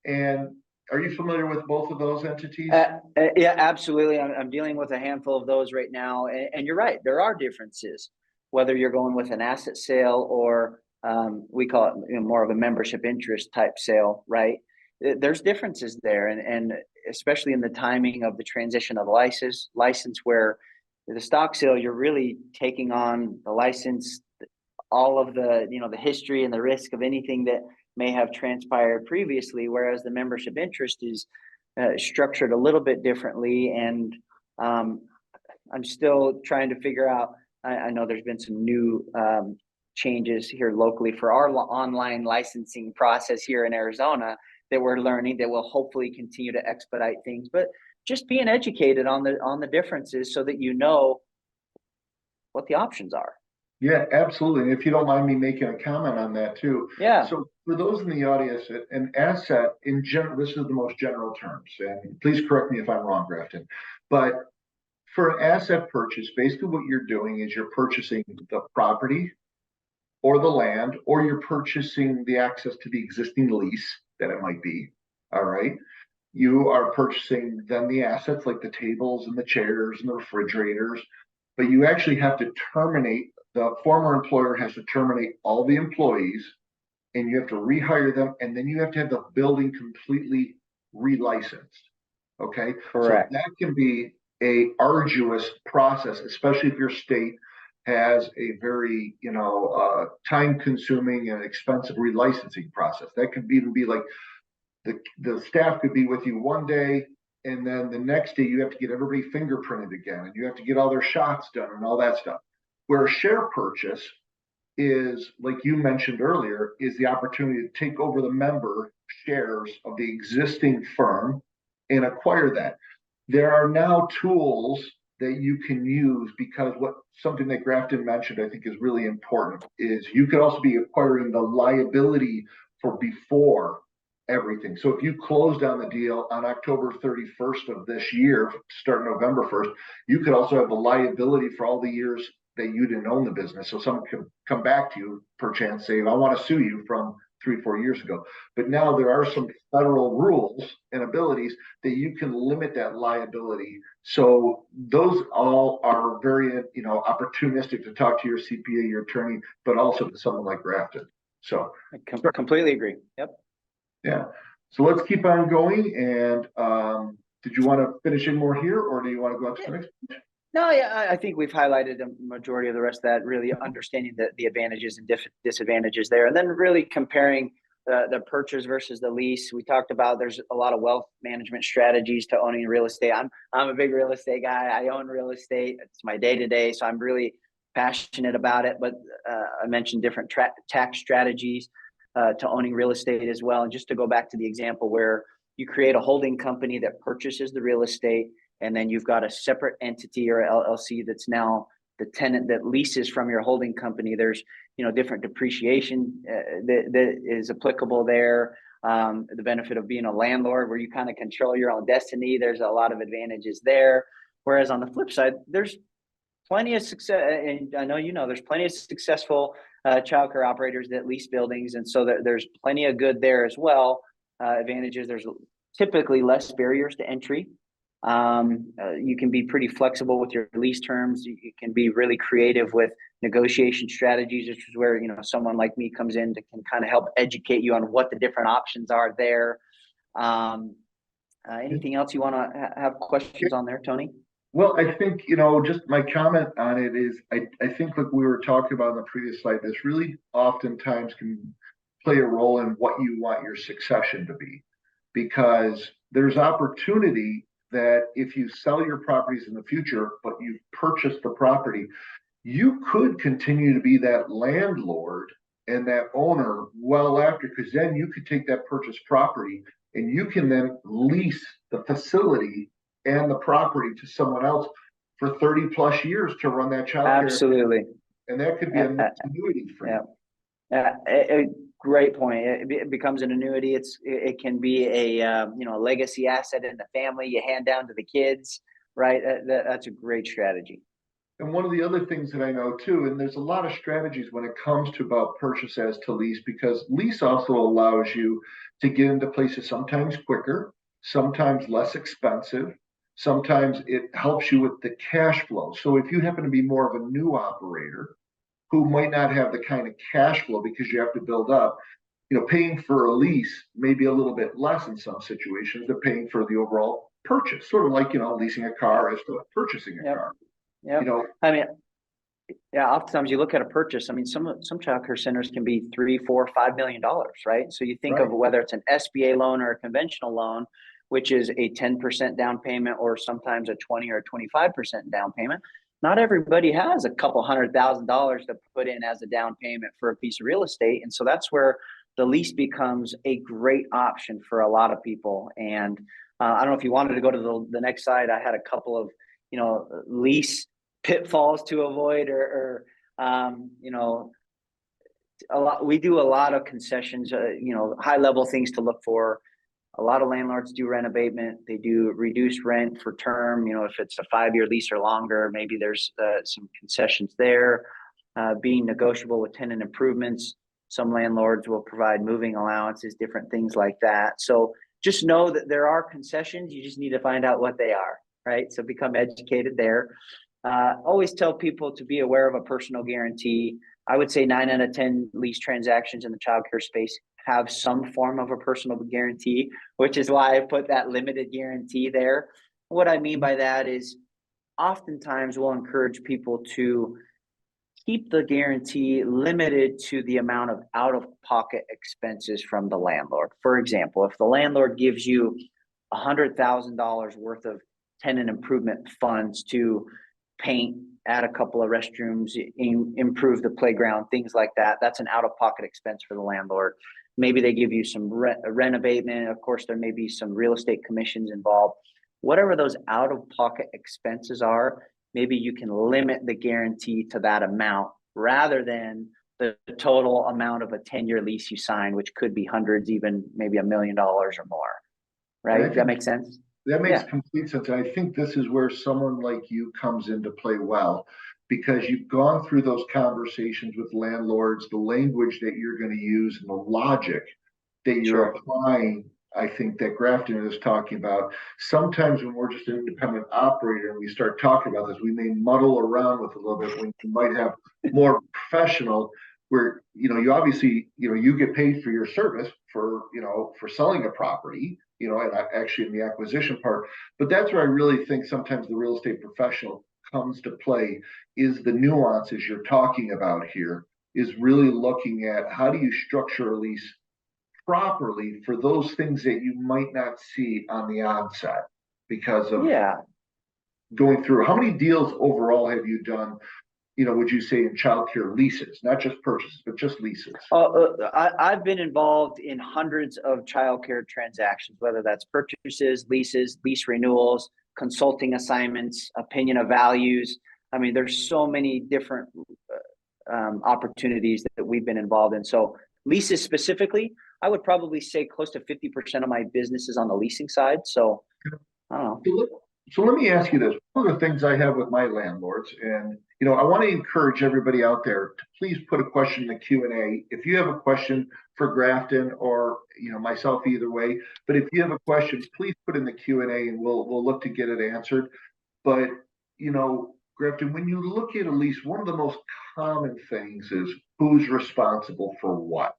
And are you familiar with both of those entities? Yeah, absolutely. I'm dealing with a handful of those right now. And you're right, there are differences, whether you're going with an asset sale or we call it more of a membership interest type sale, right? There's differences there. And especially in the timing of the transition of license where the stock sale, you're really taking on the license, all of the, the history and the risk of anything that may have transpired previously, whereas the membership interest is structured a little bit differently. And I'm still trying to figure out, I know there's been some new changes here locally for our online licensing process here in Arizona that we're learning that will hopefully continue to expedite things, but just being educated on the differences so that you know what the options are. Yeah, absolutely. And if you don't mind me making a comment on that too. Yeah. So for those in the audience, an asset in general, this is the most general terms, and please correct me if I'm wrong, Grafton, but for an asset purchase, basically what you're doing is you're purchasing the property or the land, or you're purchasing the access to the existing lease that it might be. All right. You are purchasing then the assets like the tables and the chairs and the refrigerators, but you actually have to terminate. The former employer has to terminate all the employees and you have to rehire them. And then you have to have the building completely relicensed. Okay. Correct. So that can be a arduous process, especially if your state has a very, time consuming and expensive relicensing process. That could even be like the staff could be with you one day, and then the next day you have to get everybody fingerprinted again, and you have to get all their shots done and all that stuff. Where a share purchase is, like you mentioned earlier, is the opportunity to take over the member shares of the existing firm and acquire that. There are now tools that you can use because something that Grafton mentioned, I think is really important, is you could also be acquiring the liability for before everything. So if you closed on the deal on October 31st of this year, start November 1st, you could also have the liability for all the years that you didn't own the business. So someone could come back to you, perchance, say, I want to sue you from 3-4 years ago. But now there are some federal rules and abilities that you can limit that liability. So those all are very, opportunistic to talk to your CPA, your attorney, but also to someone like Grafton. So I completely agree. Yep. Yeah. So let's keep on going. And did you want to finish in more here, or do you want to go up to the next page? No, yeah, I think we've highlighted the majority of the rest of that, really understanding the advantages and disadvantages there, and then really comparing the purchase versus the lease. We talked about there's a lot of wealth management strategies to owning real estate. I'm a big real estate guy. I own real estate. It's my day-to-day, so I'm really passionate about it. But I mentioned different tax strategies to owning real estate as well. And just to go back to the example where you create a holding company that purchases the real estate, and then you've got a separate entity or LLC that's now the tenant that leases from your holding company. There's different depreciation that is applicable there. The benefit of being a landlord where you kind of control your own destiny. There's a lot of advantages there. Whereas on the flip side, there's plenty of success, and I know there's plenty of successful childcare operators that lease buildings, and so there's plenty of good there as well. Advantages: there's typically less barriers to entry. You can be pretty flexible with your lease terms. You can be really creative with negotiation strategies, which is where, someone like me comes in to can kind of help educate you on what the different options are there. Anything else you want to have questions on there, Tony? Well, I think, just my comment on it is, I think like we were talking about on the previous slide, this really oftentimes can play a role in what you want your succession to be, because there's opportunity that if you sell your properties in the future, but you've purchased the property, you could continue to be that landlord and that owner well after, because then you could take that purchased property and you can then lease the facility and the property to someone else for 30 plus years to run that childcare. Absolutely. And that could be an annuity for you. Great point. It becomes an annuity. It can be a legacy asset in the family. You hand down to the kids, right? That's a great strategy. And one of the other things that I know too, and there's a lot of strategies when it comes to about purchase as to lease, because lease also allows you to get into places sometimes quicker, sometimes less expensive. Sometimes it helps you with the cash flow. So if you happen to be more of a new operator who might not have the kind of cash flow because you have to build up, paying for a lease may be a little bit less in some situations than paying for the overall purchase. Sort of like, leasing a car as to purchasing a car. Yeah. Oftentimes you look at a purchase. Some childcare centers can be $3, $4, $5 million, right? So you think of whether it's an SBA loan or a conventional loan, which is a 10% down payment or sometimes a 20 or 25% down payment. Not everybody has a couple $100,000 to put in as a down payment for a piece of real estate. And so that's where the lease becomes a great option for a lot of people. And I don't know if you wanted to go to the next slide. I had a couple of, lease pitfalls to avoid or we do a lot of concessions, high level things to look for. A lot of landlords do rent abatement. They do reduced rent for term. If it's a 5-year lease or longer, maybe there's some concessions there. Being negotiable with tenant improvements. Some landlords will provide moving allowances, different things like that. So just know that there are concessions. You just need to find out what they are, right? So become educated there. Always tell people to be aware of a personal guarantee. I would say 9 out of 10 lease transactions in the childcare space have some form of a personal guarantee, which is why I put that limited guarantee there. What I mean by that is oftentimes we'll encourage people to keep the guarantee limited to the amount of out-of-pocket expenses from the landlord. For example, if the landlord gives you $100,000 worth of tenant improvement funds to paint, add a couple of restrooms, improve the playground, things like that, that's an out-of-pocket expense for the landlord. Maybe they give you some rent abatement. Of course, there may be some real estate commissions involved. Whatever those out-of-pocket expenses are, maybe you can limit the guarantee to that amount rather than the total amount of a 10-year lease you sign, which could be hundreds, even maybe $1 million or more. Right? Does that make sense? That makes complete sense. And I think this is where someone like you comes into play well, because you've gone through those conversations with landlords, the language that you're going to use and the logic that you're applying. I think that Grafton is talking about. Sometimes when we're just an independent operator and we start talking about this, we may muddle around with a little bit when you might have more professional where, you obviously, you get paid for your service for selling a property, and actually in the acquisition part. But that's where I really think sometimes the real estate professional comes to play, is the nuances you're talking about here, is really looking at how do you structure a lease properly for those things that you might not see on the onset because of going through. How many deals overall have you done, would you say, in childcare leases, not just purchases, but just leases? I've been involved in hundreds of childcare transactions, whether that's purchases, leases, lease renewals, consulting assignments, opinion of values. There's so many different opportunities that we've been involved in. So leases specifically, I would probably say close to 50% of my business is on the leasing side. So I don't know. So let me ask you this. One of the things I have with my landlords, and I want to encourage everybody out there to please put a question in the Q&A. If you have a question for Grafton or, myself, either way, but if you have a question, please put in the Q&A and we'll look to get it answered. But, Grafton, when you look at least, one of the most common things is who's responsible for what.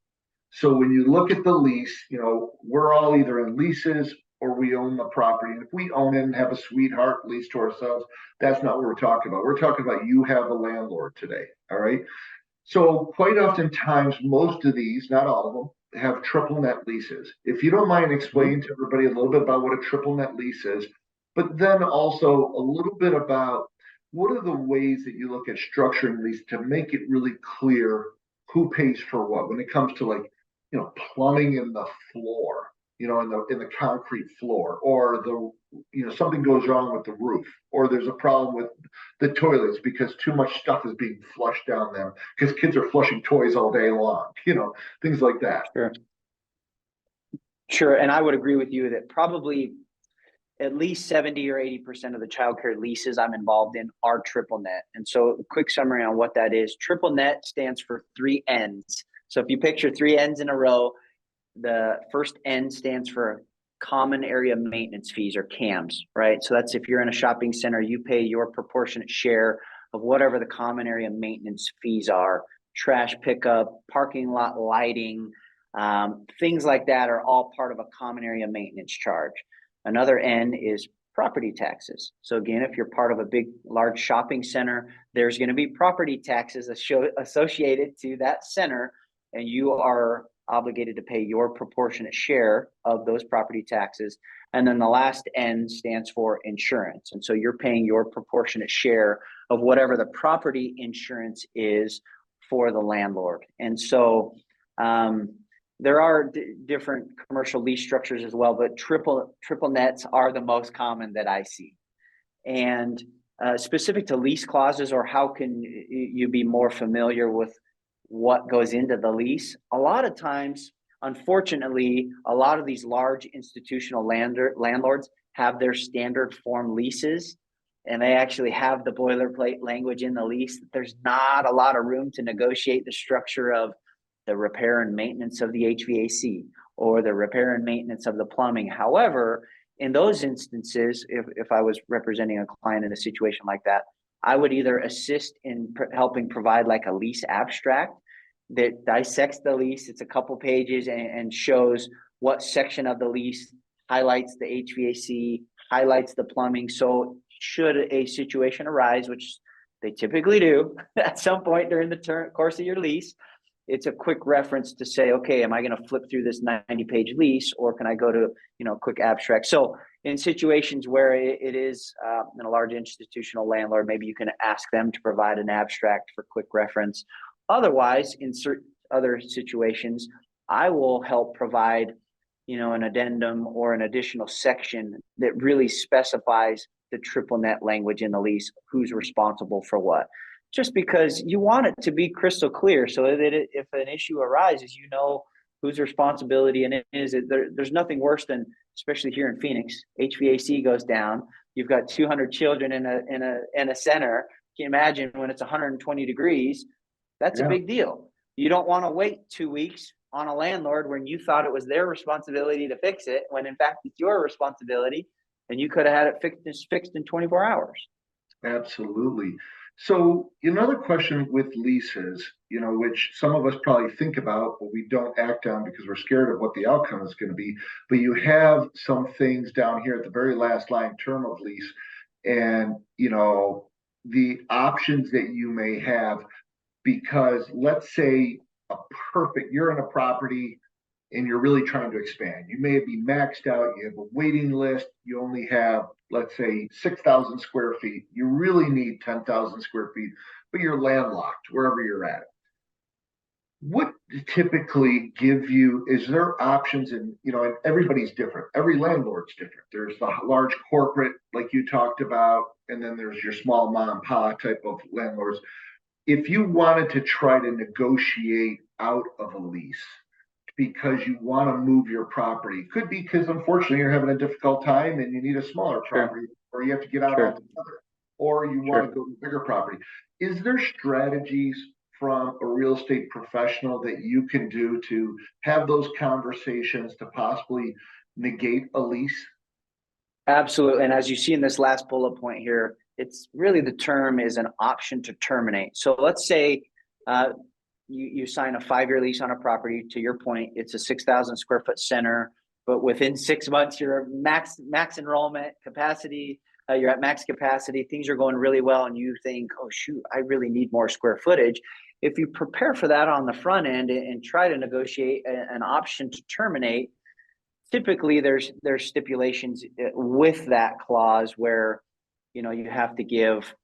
So when you look at the lease, we're all either in leases or we own the property. And if we own it and have a sweetheart lease to ourselves, that's not what we're talking about. We're talking about you have a landlord today. All right. So quite oftentimes, most of these, not all of them, have triple net leases. If you don't mind explaining to everybody a little bit about what a triple net lease is, but then also a little bit about what are the ways that you look at structuring lease to make it really clear who pays for what when it comes to plumbing in the floor, in the concrete floor, or something goes wrong with the roof, or there's a problem with the toilets because too much stuff is being flushed down them because kids are flushing toys all day long, things like that. Sure. And I would agree with you that probably at least 70 or 80% of the childcare leases I'm involved in are triple net. And so a quick summary on what that is. Triple net stands for 3 N's. So if you picture 3 N's in a row, the first N stands for common area maintenance fees, or CAMs, right? So that's if you're in a shopping center, you pay your proportionate share of whatever the common area maintenance fees are. Trash pickup, parking lot lighting, things like that are all part of a common area maintenance charge. Another N is property taxes. So again, if you're part of a big, large shopping center, there's going to be property taxes associated to that center, and you are obligated to pay your proportionate share of those property taxes. And then the last N stands for insurance. And so you're paying your proportionate share of whatever the property insurance is for the landlord. And so there are different commercial lease structures as well, but triple nets are the most common that I see. And specific to lease clauses, or how can you be more familiar with what goes into the lease? A lot of times, unfortunately, a lot of these large institutional landlords have their standard form leases, and they actually have the boilerplate language in the lease. There's not a lot of room to negotiate the structure of the repair and maintenance of the HVAC or the repair and maintenance of the plumbing. However, in those instances, if I was representing a client in a situation like that, I would either assist in helping provide like a lease abstract that dissects the lease. It's a couple pages and shows what section of the lease highlights the HVAC, highlights the plumbing. So should a situation arise, which they typically do at some point during the course of your lease, it's a quick reference to say, okay, am I going to flip through this 90-page lease, or can I go to, quick abstract? So in situations where it is in a large institutional landlord, maybe you can ask them to provide an abstract for quick reference. Otherwise, in certain other situations, I will help provide, an addendum or an additional section that really specifies the triple net language in the lease, who's responsible for what. Just because you want it to be crystal clear so that if an issue arises, whose responsibility it is. There's nothing worse than, especially here in Phoenix, HVAC goes down. You've got 200 children in a center. Can you imagine when it's 120 degrees? That's a big deal. You don't want to wait 2 weeks on a landlord when you thought it was their responsibility to fix it, when in fact it's your responsibility, and you could have had it fixed in 24 hours. Absolutely. So another question with leases, which some of us probably think about, but we don't act on because we're scared of what the outcome is going to be. But you have some things down here at the very last line, term of lease, and, the options that you may have, because let's say you're in a property and you're really trying to expand. You may be maxed out. You have a waiting list. You only have, let's say, 6,000 square feet. You really need 10,000 square feet, but you're landlocked wherever you're at. What typically is there options? And everybody's different. Every landlord's different. There's the large corporate, like you talked about, and then there's your small mom and pop type of landlords. If you wanted to try to negotiate out of a lease because you want to move your property, could be because unfortunately you're having a difficult time and you need a smaller property, or you have to get out altogether. or you want Sure. to go to a bigger property. Is there strategies from a real estate professional that you can do to have those conversations to possibly negate a lease? Absolutely. And as you see in this last bullet point here, it's really the term is an option to terminate. So let's say you sign a 5-year lease on a property. To your point, it's a 6,000 square foot center, but within 6 months, you're max enrollment capacity. You're at max capacity. Things are going really well, and you think, "Oh shoot, I really need more square footage." If you prepare for that on the front end and try to negotiate an option to terminate, typically there's stipulations with that clause where you have to give,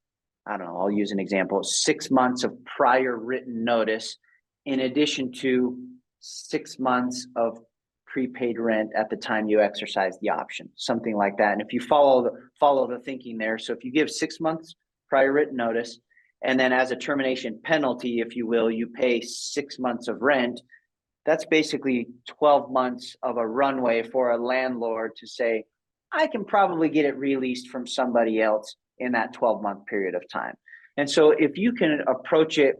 I don't know, I'll use an example, 6 months of prior written notice in addition to 6 months of prepaid rent at the time you exercise the option, something like that. And if you follow the thinking there, so if you give 6 months prior written notice, and then as a termination penalty, if you will, you pay 6 months of rent, that's basically 12 months of a runway for a landlord to say, I can probably get it released from somebody else in that 12-month period of time. And so if you can approach it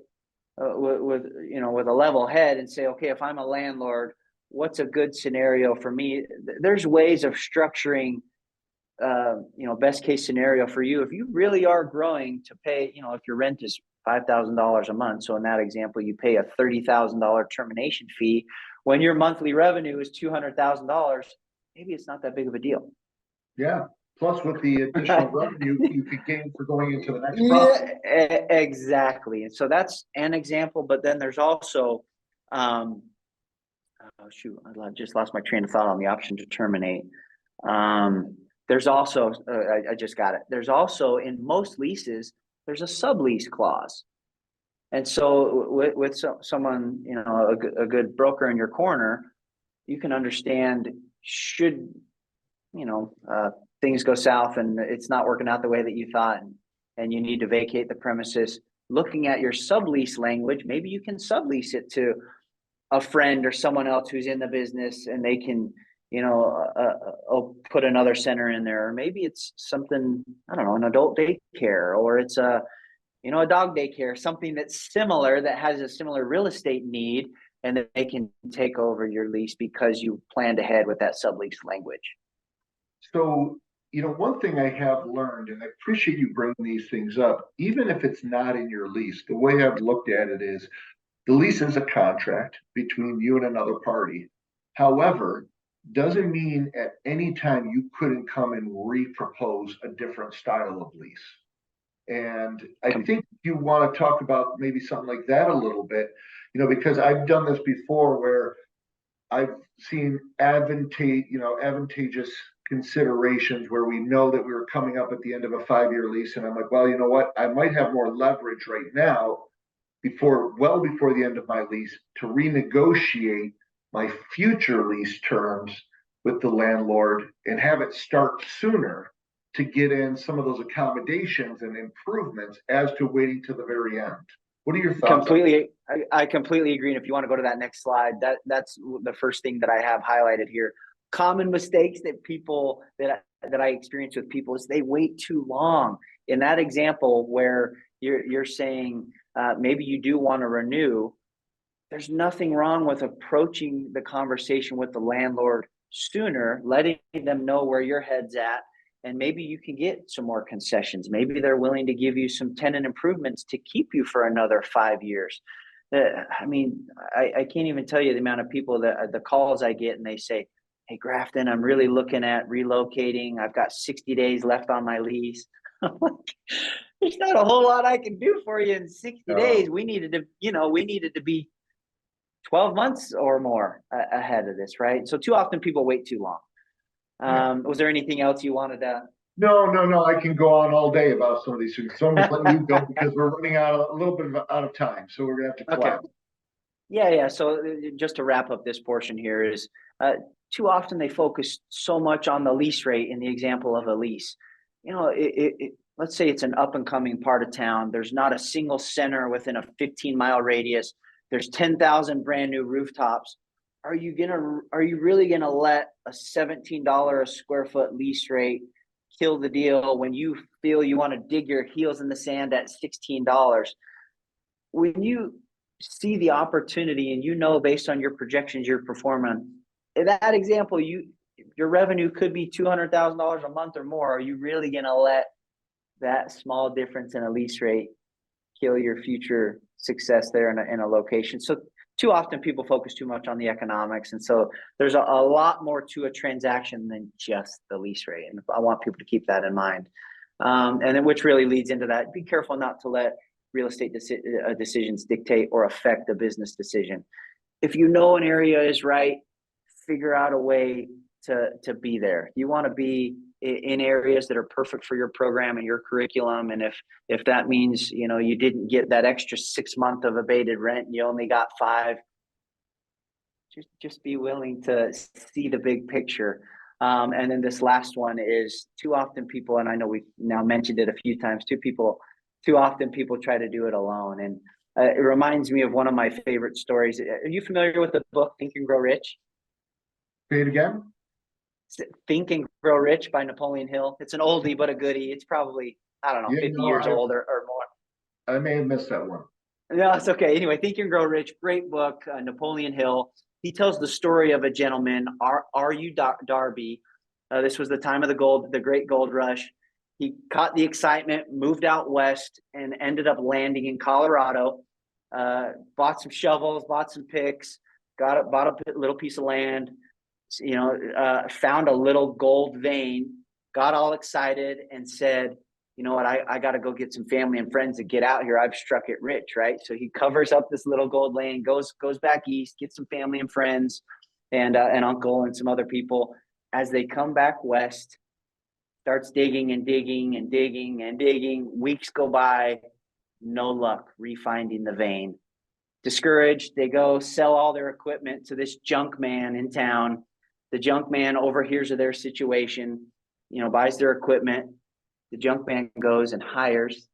with a level head and say, okay, if I'm a landlord, what's a good scenario for me? There's ways of structuring, best case scenario for you. If you really are growing to pay, if your rent is $5,000 a month. So in that example, you pay a $30,000 termination fee. When your monthly revenue is $200,000, maybe it's not that big of a deal. Yeah. Plus, with the additional revenue you could gain for going into the next property. Yeah, exactly. And so that's an example. But then there's also, I just lost my train of thought on the option to terminate. There's also, I just got it. There's also, in most leases, there's a sublease clause. And so with someone, a good broker in your corner, you can understand should, things go south and it's not working out the way that you thought, and you need to vacate the premises. Looking at your sublease language, maybe you can sublease it to a friend or someone else who's in the business, and they can, put another center in there. Or maybe it's something, I don't know, an adult daycare, or it's a dog daycare, something that's similar, that has a similar real estate need, and that they can take over your lease because you planned ahead with that sublease language. So, one thing I have learned, and I appreciate you bringing these things up, even if it's not in your lease, the way I've looked at it is the lease is a contract between you and another party. However, doesn't mean at any time you couldn't come and re-propose a different style of lease. And I think you want to talk about maybe something like that a little bit, because I've done this before where I've seen advantageous considerations where we know that we were coming up at the end of a 5-year lease. And I'm like, well, you know what? I might have more leverage right now well before the end of my lease to renegotiate my future lease terms with the landlord and have it start sooner to get in some of those accommodations and improvements as to waiting to the very end. What are your thoughts? I completely agree. And if you want to go to that next slide, that's the first thing that I have highlighted here. Common mistakes that people that I experience with people is they wait too long. In that example where you're saying maybe you do want to renew, there's nothing wrong with approaching the conversation with the landlord sooner, letting them know where your head's at, and maybe you can get some more concessions. Maybe they're willing to give you some tenant improvements to keep you for another 5 years. I mean, I can't even tell you the amount of people the calls I get, and they say, hey, Grafton, I'm really looking at relocating. I've got 60 days left on my lease. There's not a whole lot I can do for you in 60 days. We needed to be 12 months or more ahead of this, right? So too often people wait too long. Was there anything else you wanted to? No. I can go on all day about some of these things. So I'm just letting you go because we're running a little bit out of time. So we're going to have to collapse. Okay. Yeah. So just to wrap up this portion here is too often they focus so much on the lease rate in the example of a lease. Let's say it's an up and coming part of town. There's not a single center within a 15-mile radius. There's 10,000 brand new rooftops. Are you really gonna let a $17 a square foot lease rate kill the deal, when you feel you want to dig your heels in the sand at $16, when you see the opportunity and you know based on your projections you're performing, in that example, your revenue could be $200,000 a month or more. Are you really going to let that small difference in a lease rate kill your future success there in a location? So too often people focus too much on the economics. And so there's a lot more to a transaction than just the lease rate. And I want people to keep that in mind. And then which really leads into that. Be careful not to let real estate decisions dictate or affect the business decision. If you know an area is right, figure out a way to be there. You want to be in areas that are perfect for your program and your curriculum. And if that means, you didn't get that extra 6 months of abated rent and you only got 5, just be willing to see the big picture. And then this last one is, too often people, and I know we've now mentioned it a few times, too often people try to do it alone. And it reminds me of one of my favorite stories. Are you familiar with the book Think and Grow Rich? Say it again. Think and Grow Rich by Napoleon Hill. It's an oldie but a goodie. It's probably, I don't know, 50 years old or more. I may have missed that one. No, it's okay. Anyway, Think and Grow Rich, great book, Napoleon Hill. He tells the story of a gentleman, R.U. Darby. This was the time of the great gold rush. He caught the excitement, moved out west, and ended up landing in Colorado. Bought some shovels, bought some picks, bought a little piece of land. Found a little gold vein, got all excited and said, you know what, I got to go get some family and friends to get out here. I've struck it rich, right? So he covers up this little gold vein, goes back east, gets some family and friends and an uncle and some other people. As they come back west, starts digging and digging and digging and digging. Weeks go by, no luck refinding the vein. Discouraged, they go sell all their equipment to this junk man in town. The junk man overhears of their situation, buys their equipment. The junk man goes and hires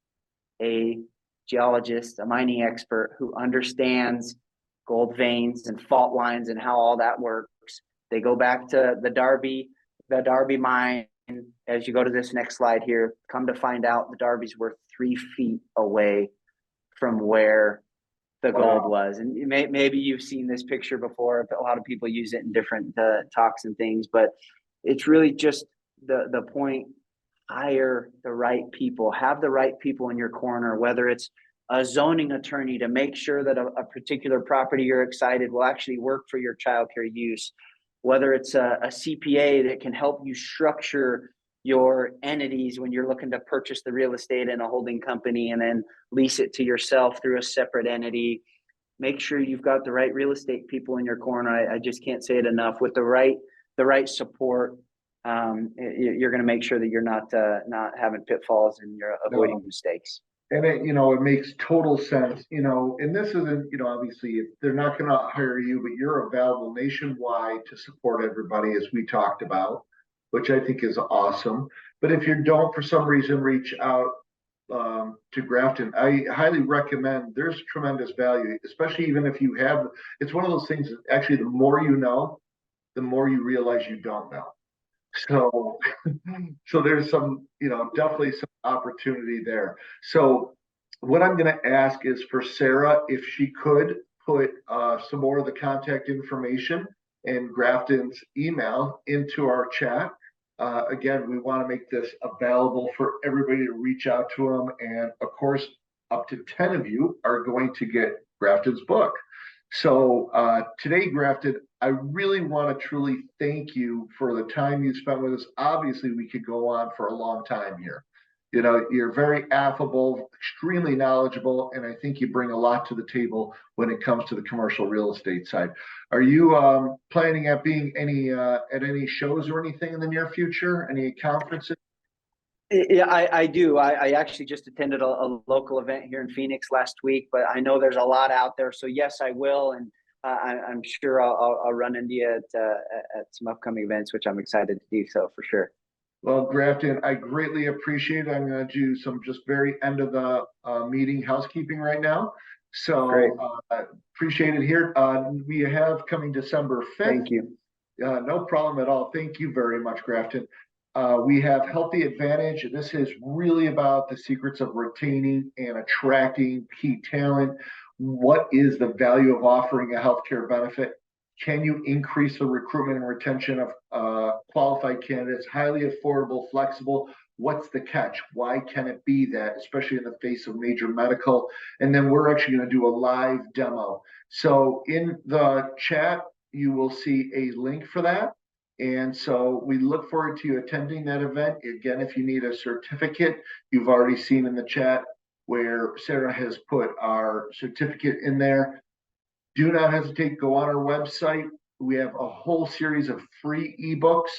a geologist, a mining expert who understands gold veins and fault lines and how all that works. They go back to the Darby mine. As you go to this next slide here, come to find out the Darby's were 3 feet away from where the gold was. And maybe you've seen this picture before. A lot of people use it in different talks and things, but it's really just the point. Hire the right people, have the right people in your corner, whether it's a zoning attorney to make sure that a particular property you're excited will actually work for your childcare use, whether it's a CPA that can help you structure your entities when you're looking to purchase the real estate in a holding company and then lease it to yourself through a separate entity. Make sure you've got the right real estate people in your corner. I just can't say it enough. With the right support, you're going to make sure that you're not having pitfalls and you're avoiding mistakes. And it makes total sense, and this isn't, obviously they're not going to hire you, but you're available nationwide to support everybody, as we talked about, which I think is awesome. But if you don't, for some reason, reach out to Grafton, I highly recommend. There's tremendous value, especially even if you have, it's one of those things that actually the more you know, the more you realize you don't know. So there's some, definitely some opportunity there. So what I'm going to ask is for Sarah, if she could put some more of the contact information and Grafton's email into our chat. Again, we want to make this available for everybody to reach out to them. And of course, up to 10 of you are going to get Grafton's book. So today, Grafton, I really want to truly thank you for the time you spent with us. Obviously, we could go on for a long time here. You're very affable, extremely knowledgeable, and I think you bring a lot to the table when it comes to the commercial real estate side. Are you planning at being at any shows or anything in the near future? Any conferences? Yeah, I do. I actually just attended a local event here in Phoenix last week, but I know there's a lot out there. So yes, I will, and I'm sure I'll run into you at some upcoming events, which I'm excited to do so for sure. Well, Grafton, I greatly appreciate it. I'm going to do some just very end of the meeting housekeeping right now. So appreciate it here. We have coming December 5th. Thank you. No problem at all. Thank you very much, Grafton. We have Healthy Advantage. This is really about the secrets of retaining and attracting key talent. What is the value of offering a healthcare benefit? Can you increase the recruitment and retention of qualified candidates? Highly affordable, flexible. What's the catch? Why can it be that, especially in the face of major medical? And then we're actually going to do a live demo. So in the chat, you will see a link for that. And so we look forward to you attending that event. Again, if you need a certificate, you've already seen in the chat where Sarah has put our certificate in there. Do not hesitate, go on our website. We have a whole series of free ebooks,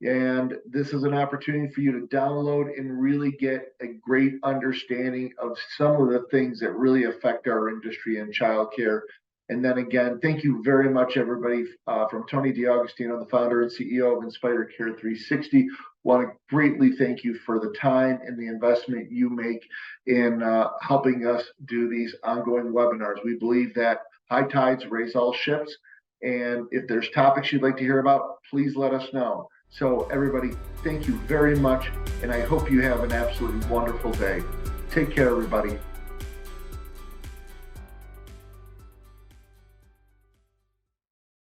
and this is an opportunity for you to download and really get a great understanding of some of the things that really affect our industry in childcare. And then again, thank you very much, everybody, from Tony D'Agostino, the founder and CEO of Inspire Care 360. Want to greatly thank you for the time and the investment you make in helping us do these ongoing webinars. We believe that high tides raise all ships. And if there's topics you'd like to hear about, please let us know. So everybody, thank you very much. And I hope you have an absolutely wonderful day. Take care, everybody.